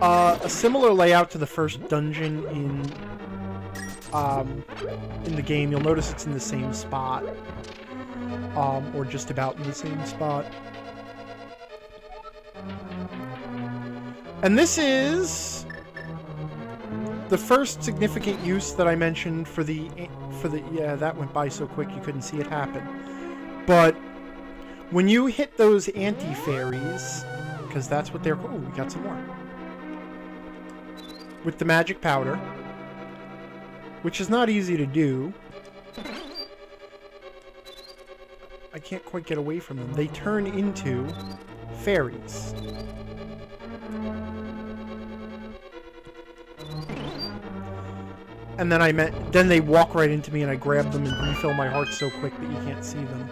A similar layout to the first dungeon in the game. You'll notice it's in the same spot. Or just about in the same spot. And this is the first significant use that I mentioned for the yeah, that went by so quick you couldn't see it happen. But when you hit those anti-fairies, because that's what they're called. Oh, we got some more. With the magic powder, which is not easy to do. I can't quite get away from them. They turn into fairies. And then they walk right into me, and I grab them and refill my heart so quick that you can't see them.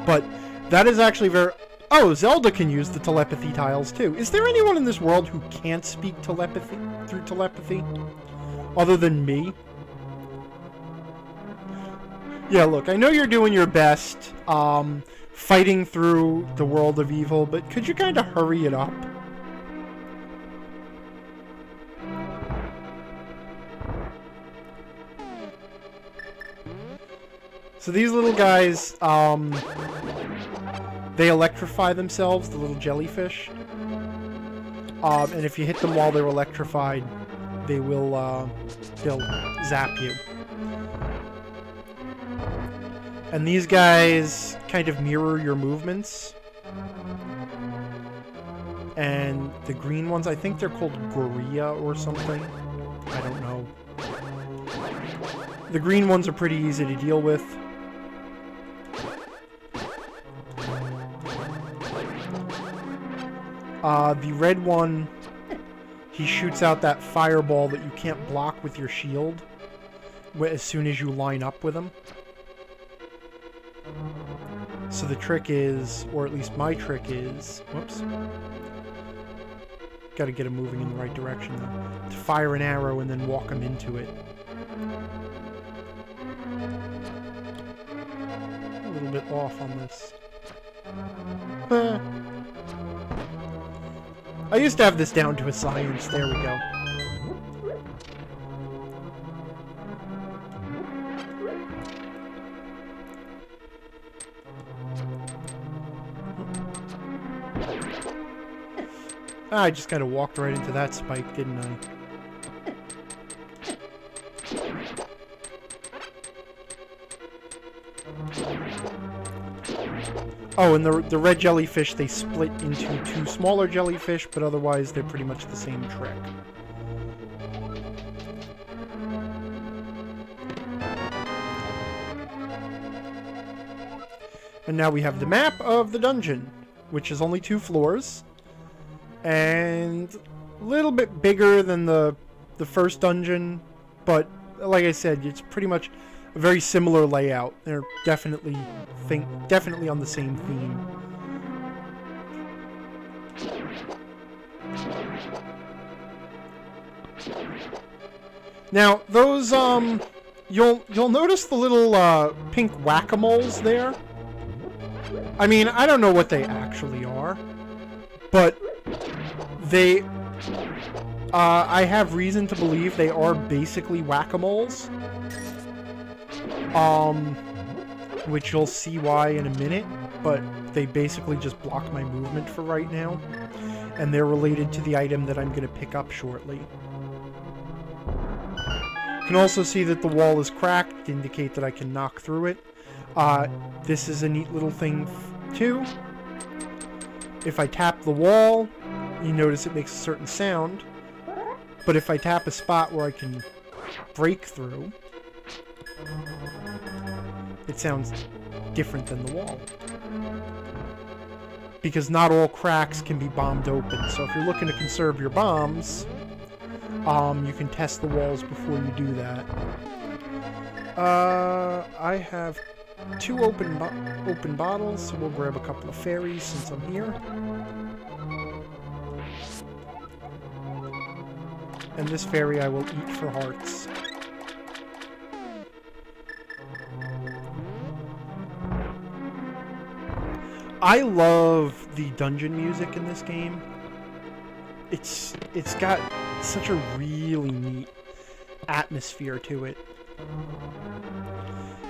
But that is actually Oh, Zelda can use the telepathy tiles too. Is there anyone in this world who can't speak telepathy through telepathy? Other than me? Yeah, look, I know you're doing your best, fighting through the world of evil, but could you kind of hurry it up? So these little guys, they electrify themselves, the little jellyfish. And if you hit them while they're electrified, they'll zap you. And these guys kind of mirror your movements. And the green ones, I think they're called Gorilla or something. I don't know. The green ones are pretty easy to deal with. The red one, he shoots out that fireball that you can't block with your shield as soon as you line up with him. So the trick is, or at least my trick is, whoops. Gotta get him moving in the right direction though. To fire an arrow and then walk him into it. A little bit off on this. I used to have this down to a science. There we go. I just kind of walked right into that spike, didn't I? Oh, and the red jellyfish, they split into two smaller jellyfish, but otherwise they're pretty much the same trick. And now we have the map of the dungeon, which is only 2 floors, and a little bit bigger than the first dungeon, but like I said, it's pretty much a very similar layout. They're definitely on the same theme. Now, those you'll notice the little pink whack-a-moles there. I mean, I don't know what they actually are, but they I have reason to believe they are basically whack-a-moles. Which you'll see why in a minute, but they basically just block my movement for right now, and they're related to the item that I'm going to pick up shortly. You can also see that the wall is cracked to indicate that I can knock through it. This is a neat little thing too. If I tap the wall, you notice it makes a certain sound, but if I tap a spot where I can break through, it sounds different than the wall. Because not all cracks can be bombed open. So if you're looking to conserve your bombs, you can test the walls before you do that. I have 2 open bottles, so we'll grab a couple of fairies since I'm here. And this fairy I will eat for hearts. I love the dungeon music in this game. It's got such a really neat atmosphere to it.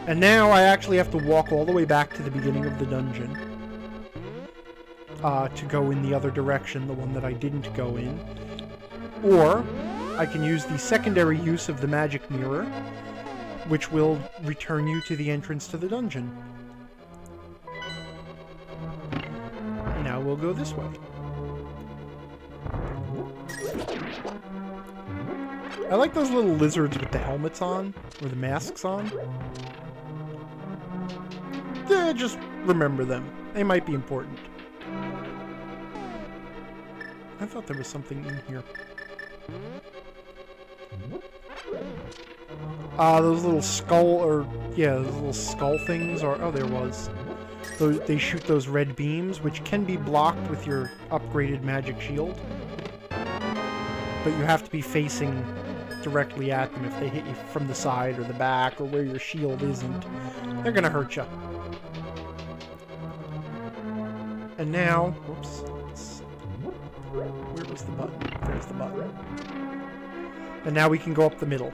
And now I actually have to walk all the way back to the beginning of the dungeon to go in the other direction, the one that I didn't go in. Or I can use the secondary use of the magic mirror, which will return you to the entrance to the dungeon. Now we'll go this way. I like those little lizards with the helmets on, or the masks on. Yeah, just remember them. They might be important. I thought there was something in here. Those little skull, or yeah, those little skull things are. Oh, there was. they shoot those red beams, which can be blocked with your upgraded magic shield. But you have to be facing directly at them. If they hit you from the side or the back or where your shield isn't, they're gonna hurt you. And now, whoops, where was the button? There's the button. And now we can go up the middle.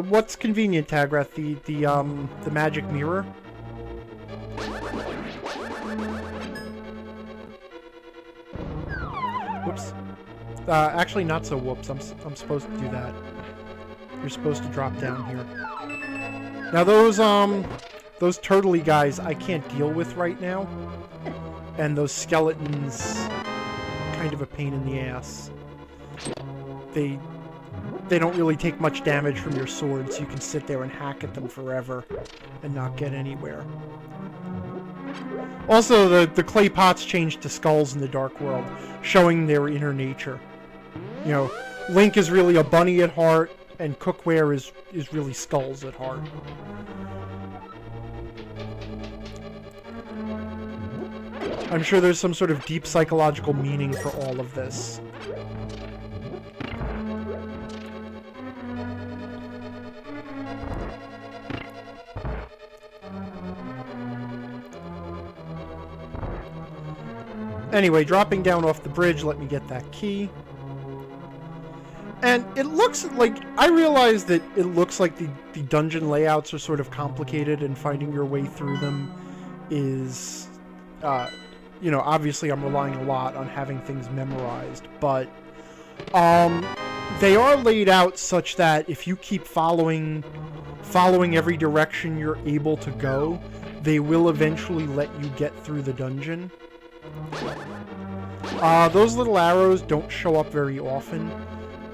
What's convenient, Tagrath? The magic mirror? Whoops. Actually, not so whoops. I'm supposed to do that. You're supposed to drop down here. Now those turtley guys I can't deal with right now. And those skeletons, kind of a pain in the ass. They don't really take much damage from your sword, so you can sit there and hack at them forever and not get anywhere. Also, the clay pots changed to skulls in the Dark World, showing their inner nature. You know, Link is really a bunny at heart, and cookware is really skulls at heart. I'm sure there's some sort of deep psychological meaning for all of this. Anyway, dropping down off the bridge, let me get that key. And it looks like, I realize that it looks like the dungeon layouts are sort of complicated, and finding your way through them is, you know, obviously I'm relying a lot on having things memorized, but they are laid out such that if you keep following every direction you're able to go, they will eventually let you get through the dungeon. Those little arrows don't show up very often,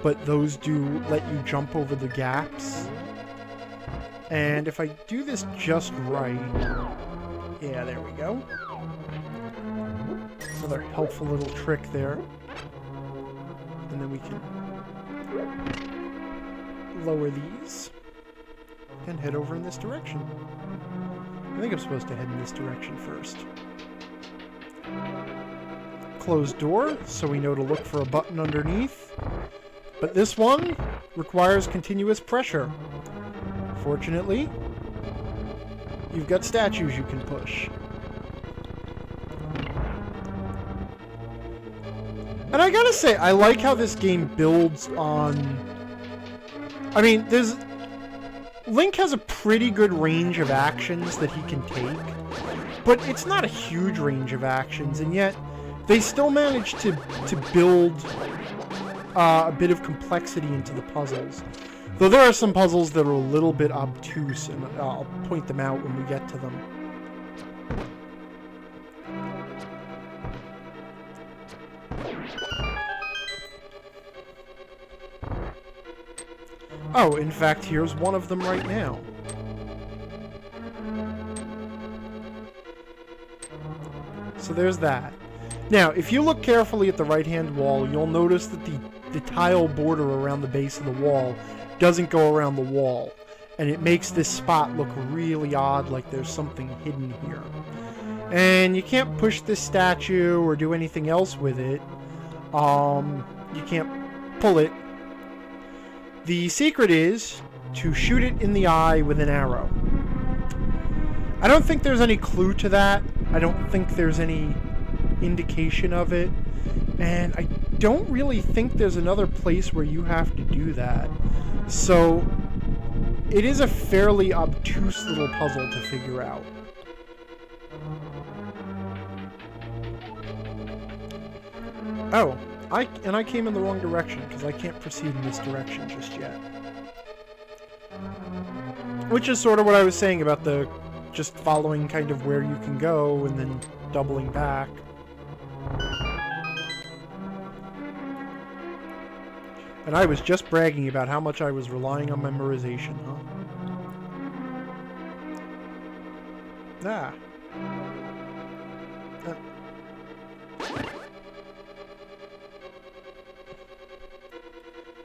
but those do let you jump over the gaps. And if I do this just right... Yeah, there we go. Another helpful little trick there. And then we can lower these and head over in this direction. I think I'm supposed to head in this direction first. Closed door, so we know to look for a button underneath. But this one requires continuous pressure. Fortunately, you've got statues you can push. And I gotta say, I like how this game builds on... I mean, Link has a pretty good range of actions that he can take, but it's not a huge range of actions, and yet they still manage to build a bit of complexity into the puzzles. Though there are some puzzles that are a little bit obtuse, and I'll point them out when we get to them. Oh, in fact, here's one of them right now. So there's that. Now, if you look carefully at the right-hand wall, you'll notice that the tile border around the base of the wall doesn't go around the wall. And it makes this spot look really odd, like there's something hidden here. And you can't push this statue or do anything else with it. You can't pull it. The secret is to shoot it in the eye with an arrow. I don't think there's any clue to that. I don't think there's any indication of it. And I don't really think there's another place where you have to do that. So it is a fairly obtuse little puzzle to figure out. Oh, I came in the wrong direction, because I can't proceed in this direction just yet. Which is sort of what I was saying about the just following kind of where you can go and then doubling back. And I was just bragging about how much I was relying on memorization, huh? Ah.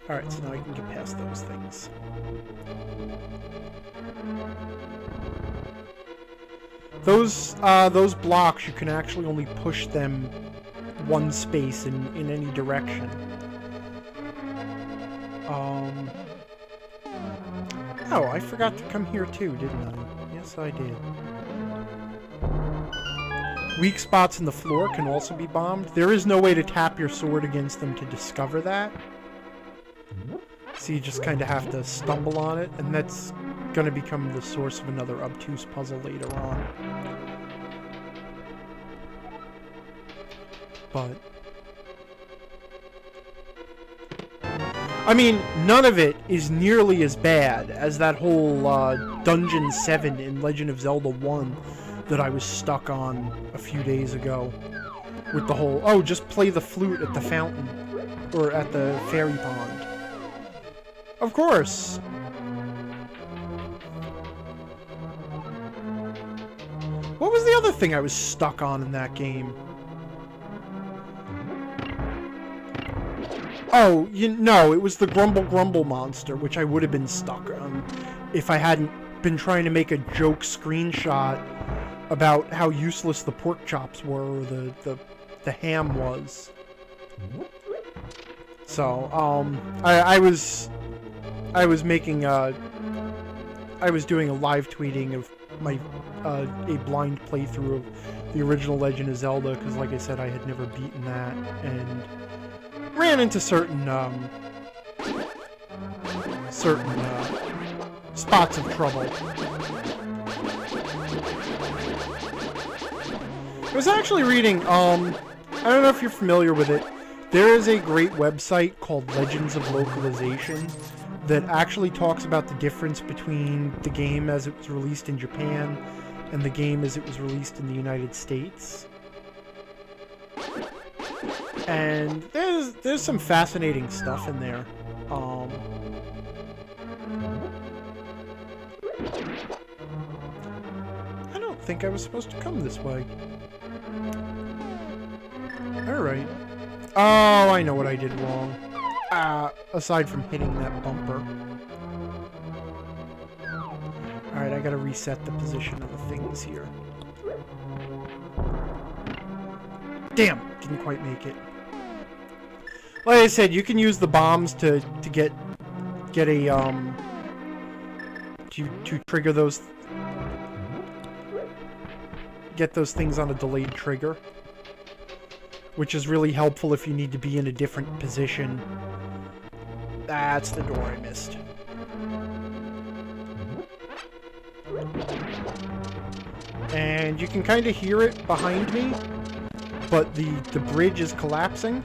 Alright, so now I can get past those things. Those blocks, you can actually only push them one space in any direction. Oh, I forgot to come here too, didn't I? Yes, I did. Weak spots in the floor can also be bombed. There is no way to tap your sword against them to discover that. So you just kind of have to stumble on it, and that's going to become the source of another obtuse puzzle later on. But I mean, none of it is nearly as bad as that whole Dungeon 7 in Legend of Zelda 1 that I was stuck on a few days ago. With the whole, oh, just play the flute at the fountain. Or at the fairy pond. Of course! What was the other thing I was stuck on in that game? Oh, no, it was the Grumble Grumble monster, which I would have been stuck on if I hadn't been trying to make a joke screenshot about how useless the pork chops were, or the ham was. So, I was making I was doing a live tweeting of my a blind playthrough of the original Legend of Zelda, because like I said, I had never beaten that, and ran into certain spots of trouble. I was actually reading, I don't know if you're familiar with it, there is a great website called Legends of Localization that actually talks about the difference between the game as it was released in Japan and the game as it was released in the United States. And there's some fascinating stuff in there. I don't think I was supposed to come this way. Alright. Oh, I know what I did wrong. Aside from hitting that bumper. Alright, I gotta reset the position of the things here. Damn! Didn't quite make it. Like I said, you can use the bombs to get a, to trigger those... Get those things on a delayed trigger. Which is really helpful if you need to be in a different position. That's the door I missed. And you can kind of hear it behind me, but the bridge is collapsing.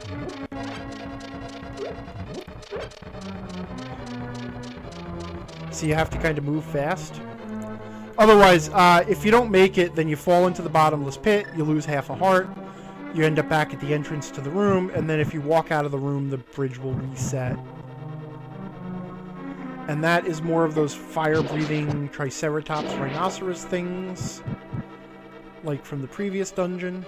So you have to kind of move fast. Otherwise, if you don't make it, then you fall into the bottomless pit, you lose half a heart. You end up back at the entrance to the room, and then if you walk out of the room, the bridge will reset. And that is more of those fire-breathing Triceratops rhinoceros things, like from the previous dungeon.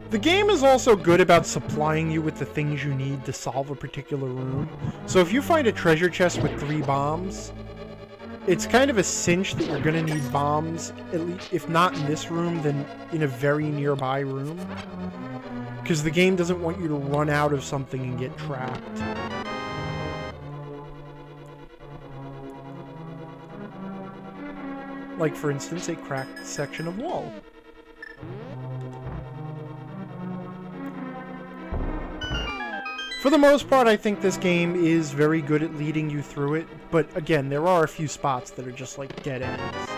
The game is also good about supplying you with the things you need to solve a particular room. So if you find a treasure chest with 3 bombs, it's kind of a cinch that you're going to need bombs, at least, if not in this room, then in a very nearby room. Because the game doesn't want you to run out of something and get trapped. Like, for instance, a cracked section of wall. For the most part, I think this game is very good at leading you through it, but again, there are a few spots that are just like dead ends.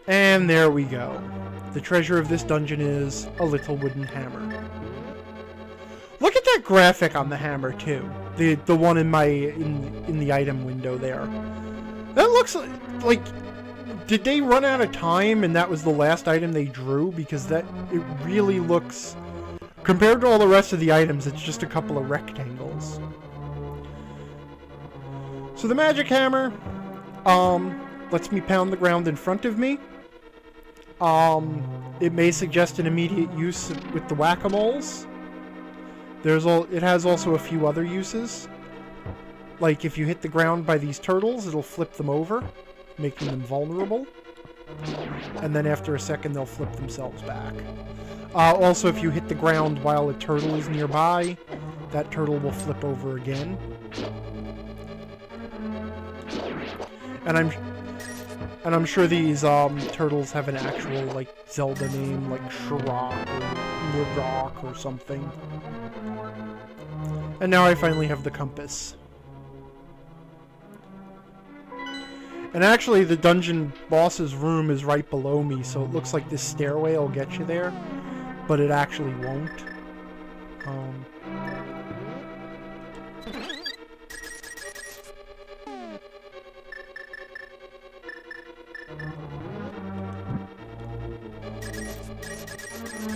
And there we go. The treasure of this dungeon is a little wooden hammer. Look at that graphic on the hammer too. The one in the item window there. That looks like did they run out of time and that was the last item they drew? Because it really looks, compared to all the rest of the items, it's just a couple of rectangles. So the magic hammer lets me pound the ground in front of me. It may suggest an immediate use with the whack-a-moles. It has also a few other uses. Like if you hit the ground by these turtles, it'll flip them over, making them vulnerable. And then after a second, they'll flip themselves back. Also, if you hit the ground while a turtle is nearby, that turtle will flip over again. And I'm sure these turtles have an actual like Zelda name, like Shirok or Murdoch or something. And now I finally have the compass. And actually, the dungeon boss's room is right below me, so it looks like this stairway will get you there, but it actually won't.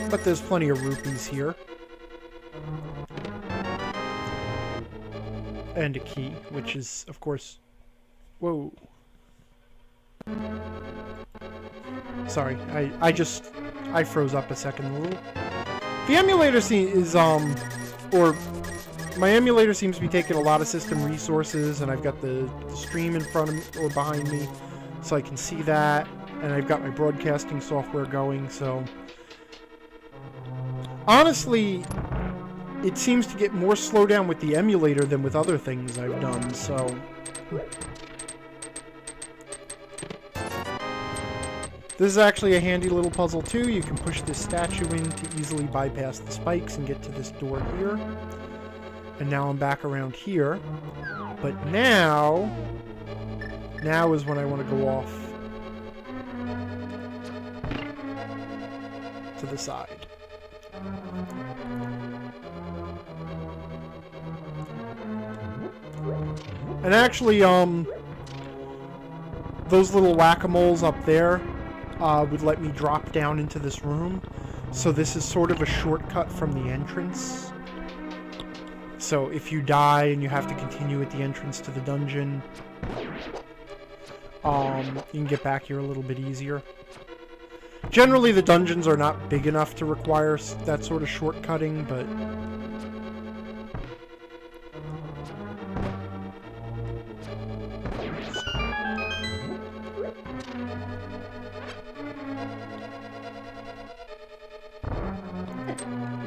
But there's plenty of rupees here. And a key, which is, of course... Whoa. Sorry, I froze up a second a little. The emulator my emulator seems to be taking a lot of system resources, and I've got the stream in front of me, or behind me, so I can see that, and I've got my broadcasting software going, so... Honestly, it seems to get more slowdown with the emulator than with other things I've done, so... This is actually a handy little puzzle too. You can push this statue in to easily bypass the spikes and get to this door here. And now I'm back around here. But now is when I want to go off to the side. And actually, those little whack-a-moles up there would let me drop down into this room. So this is sort of a shortcut from the entrance. So if you die and you have to continue at the entrance to the dungeon, you can get back here a little bit easier. Generally, the dungeons are not big enough to require that sort of shortcutting, but...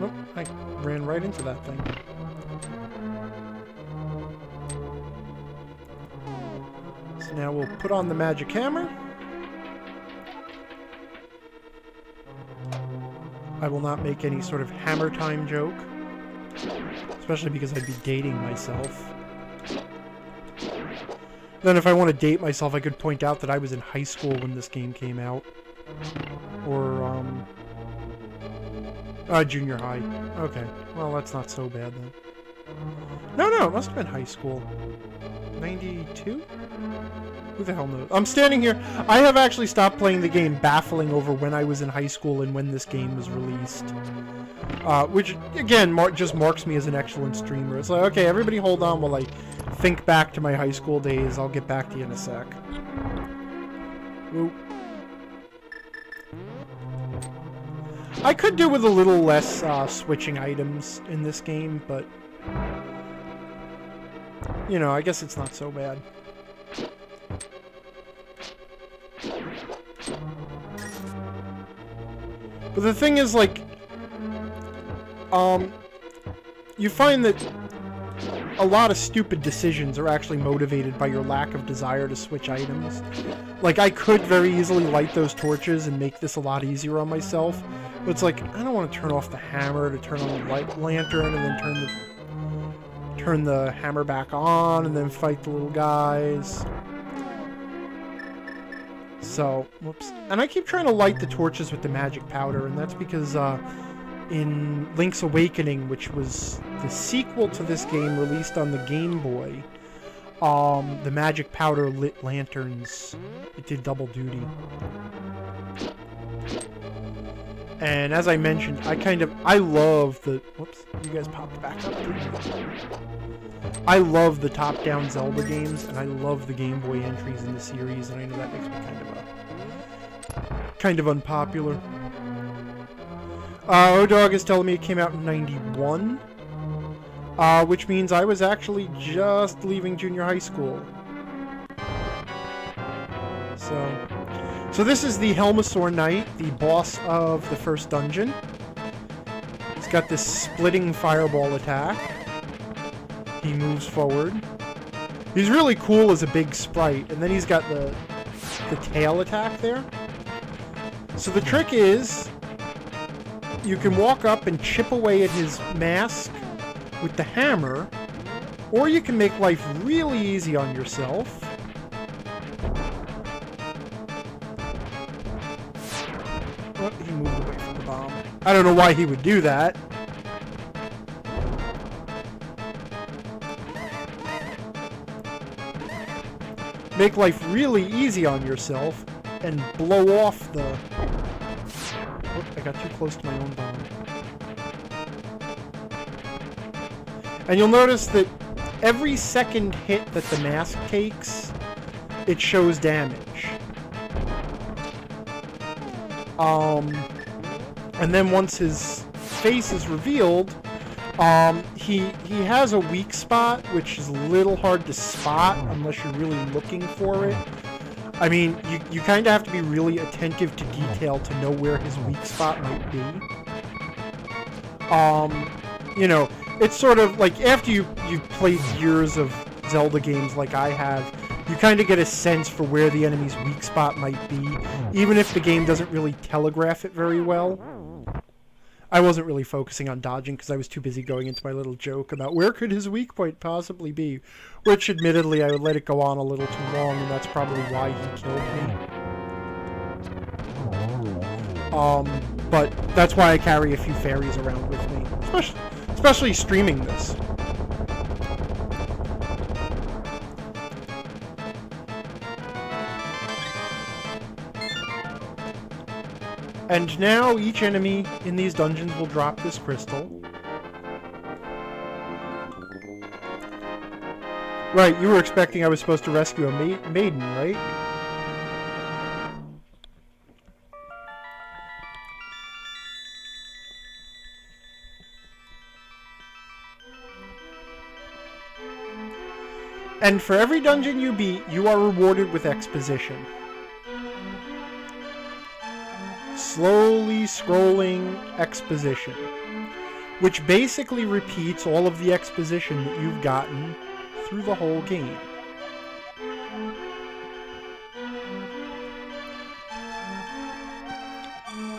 Nope, I ran right into that thing. So now we'll put on the magic hammer. I will not make any sort of hammer time joke. Especially because I'd be dating myself. Then if I want to date myself, I could point out that I was in high school when this game came out. Or, junior high. Okay. Well, that's not so bad then. No, it must have been high school. 92? Who the hell knows? I'm standing here. I have actually stopped playing the game, baffling over when I was in high school and when this game was released. Which, again, just marks me as an excellent streamer. It's like, okay, everybody hold on while I think back to my high school days. I'll get back to you in a sec. Oop. I could do with a little less switching items in this game, but... You know, I guess it's not so bad. But the thing is, like... you find that a lot of stupid decisions are actually motivated by your lack of desire to switch items. Like, I could very easily light those torches and make this a lot easier on myself, but it's like, I don't want to turn off the hammer to turn on the light lantern and then turn the hammer back on and then fight the little guys. So, whoops. And I keep trying to light the torches with the magic powder, and that's because, in Link's Awakening, which was the sequel to this game released on the Game Boy, the magic powder lit lanterns. It did double duty. And as I mentioned, I love the... Whoops, you guys popped back up. I love the top-down Zelda games, and I love the Game Boy entries in the series, and I know that makes me kind of a kind of unpopular. O-Dog is telling me it came out in 91. Which means I was actually just leaving junior high school. So this is the Helmasaur Knight, the boss of the first dungeon. He's got this splitting fireball attack. He moves forward. He's really cool as a big sprite, and then he's got the tail attack there. So the trick is, you can walk up and chip away at his mask with the hammer, or you can make life really easy on yourself. Oh, he moved away from the bomb. I don't know why he would do that. Make life really easy on yourself and blow off the... Oh, I got too close to my own bomb. And you'll notice that every second hit that the mask takes, it shows damage. And then once his face is revealed, he has a weak spot, which is a little hard to spot unless you're really looking for it. I mean, you kind of have to be really attentive to detail to know where his weak spot might be. You know, it's sort of like after you've played years of Zelda games like I have, you kind of get a sense for where the enemy's weak spot might be, even if the game doesn't really telegraph it very well. I wasn't really focusing on dodging because I was too busy going into my little joke about where could his weak point possibly be, which admittedly I would let it go on a little too long, and that's probably why he killed me. But that's why I carry a few fairies around with me, especially streaming this. And now each enemy in these dungeons will drop this crystal. Right, you were expecting I was supposed to rescue a maiden, right? And for every dungeon you beat, you are rewarded with exposition. Slowly scrolling exposition, which basically repeats all of the exposition that you've gotten through the whole game.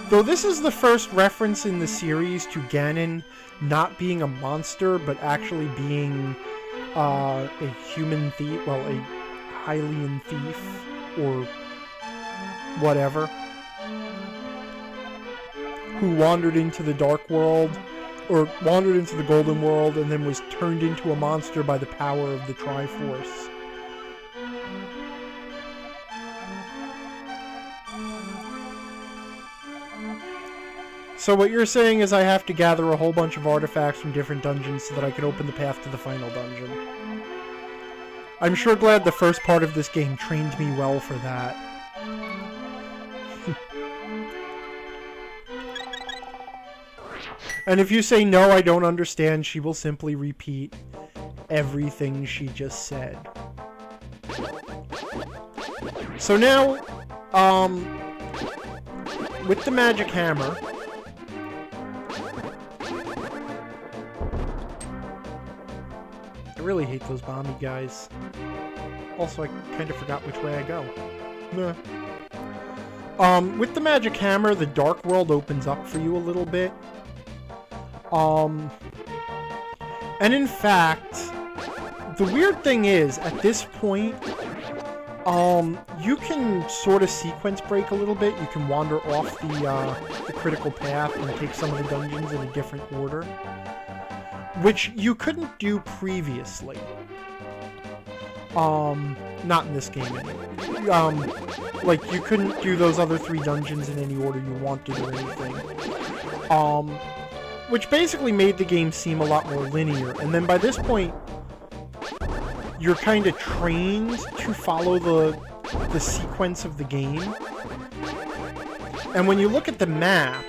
Though this is the first reference in the series to Ganon not being a monster, but actually being a human thief, well, a Hylian thief, or whatever, who wandered into the Dark World, or wandered into the Golden World, and then was turned into a monster by the power of the Triforce. So what you're saying is I have to gather a whole bunch of artifacts from different dungeons so that I can open the path to the final dungeon. I'm sure glad the first part of this game trained me well for that. And if you say, no, I don't understand, she will simply repeat everything she just said. So now, with the magic hammer, I really hate those bomby guys. Also, I kind of forgot which way I go. With the magic hammer, the Dark World opens up for you a little bit. And in fact, the weird thing is, at this point, you can sort of sequence break a little bit. You can wander off the critical path and take some of the dungeons in a different order, which you couldn't do previously. Not in this game anyway. Like, you couldn't do those other 3 dungeons in any order you wanted or anything. Which basically made the game seem a lot more linear. And then by this point, you're kind of trained to follow the sequence of the game. And when you look at the map,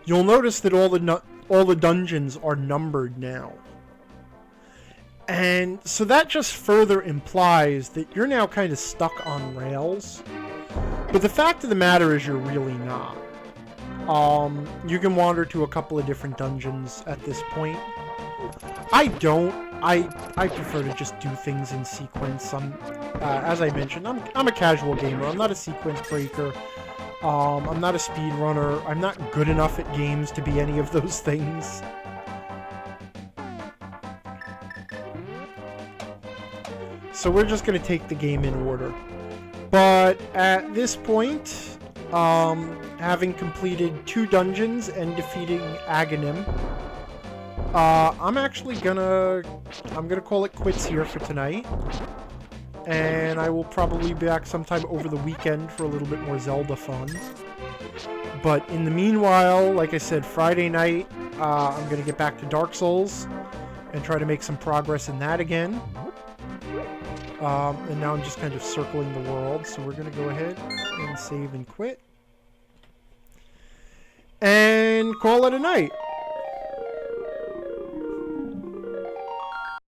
you'll notice that all the dungeons are numbered now. And so that just further implies that you're now kind of stuck on rails. But the fact of the matter is you're really not. You can wander to a couple of different dungeons at this point. I don't. I prefer to just do things in sequence. As I mentioned, I'm a casual gamer. I'm not a sequence breaker. I'm not a speedrunner. I'm not good enough at games to be any of those things. So we're just going to take the game in order. But at this point, having completed 2 dungeons and defeating Agahnim, I'm gonna call it quits here for tonight. And I will probably be back sometime over the weekend for a little bit more Zelda fun. But in the meanwhile, like I said, Friday night, I'm gonna get back to Dark Souls and try to make some progress in that again. And now I'm just kind of circling the world, so we're going to go ahead and save and quit. And call it a night.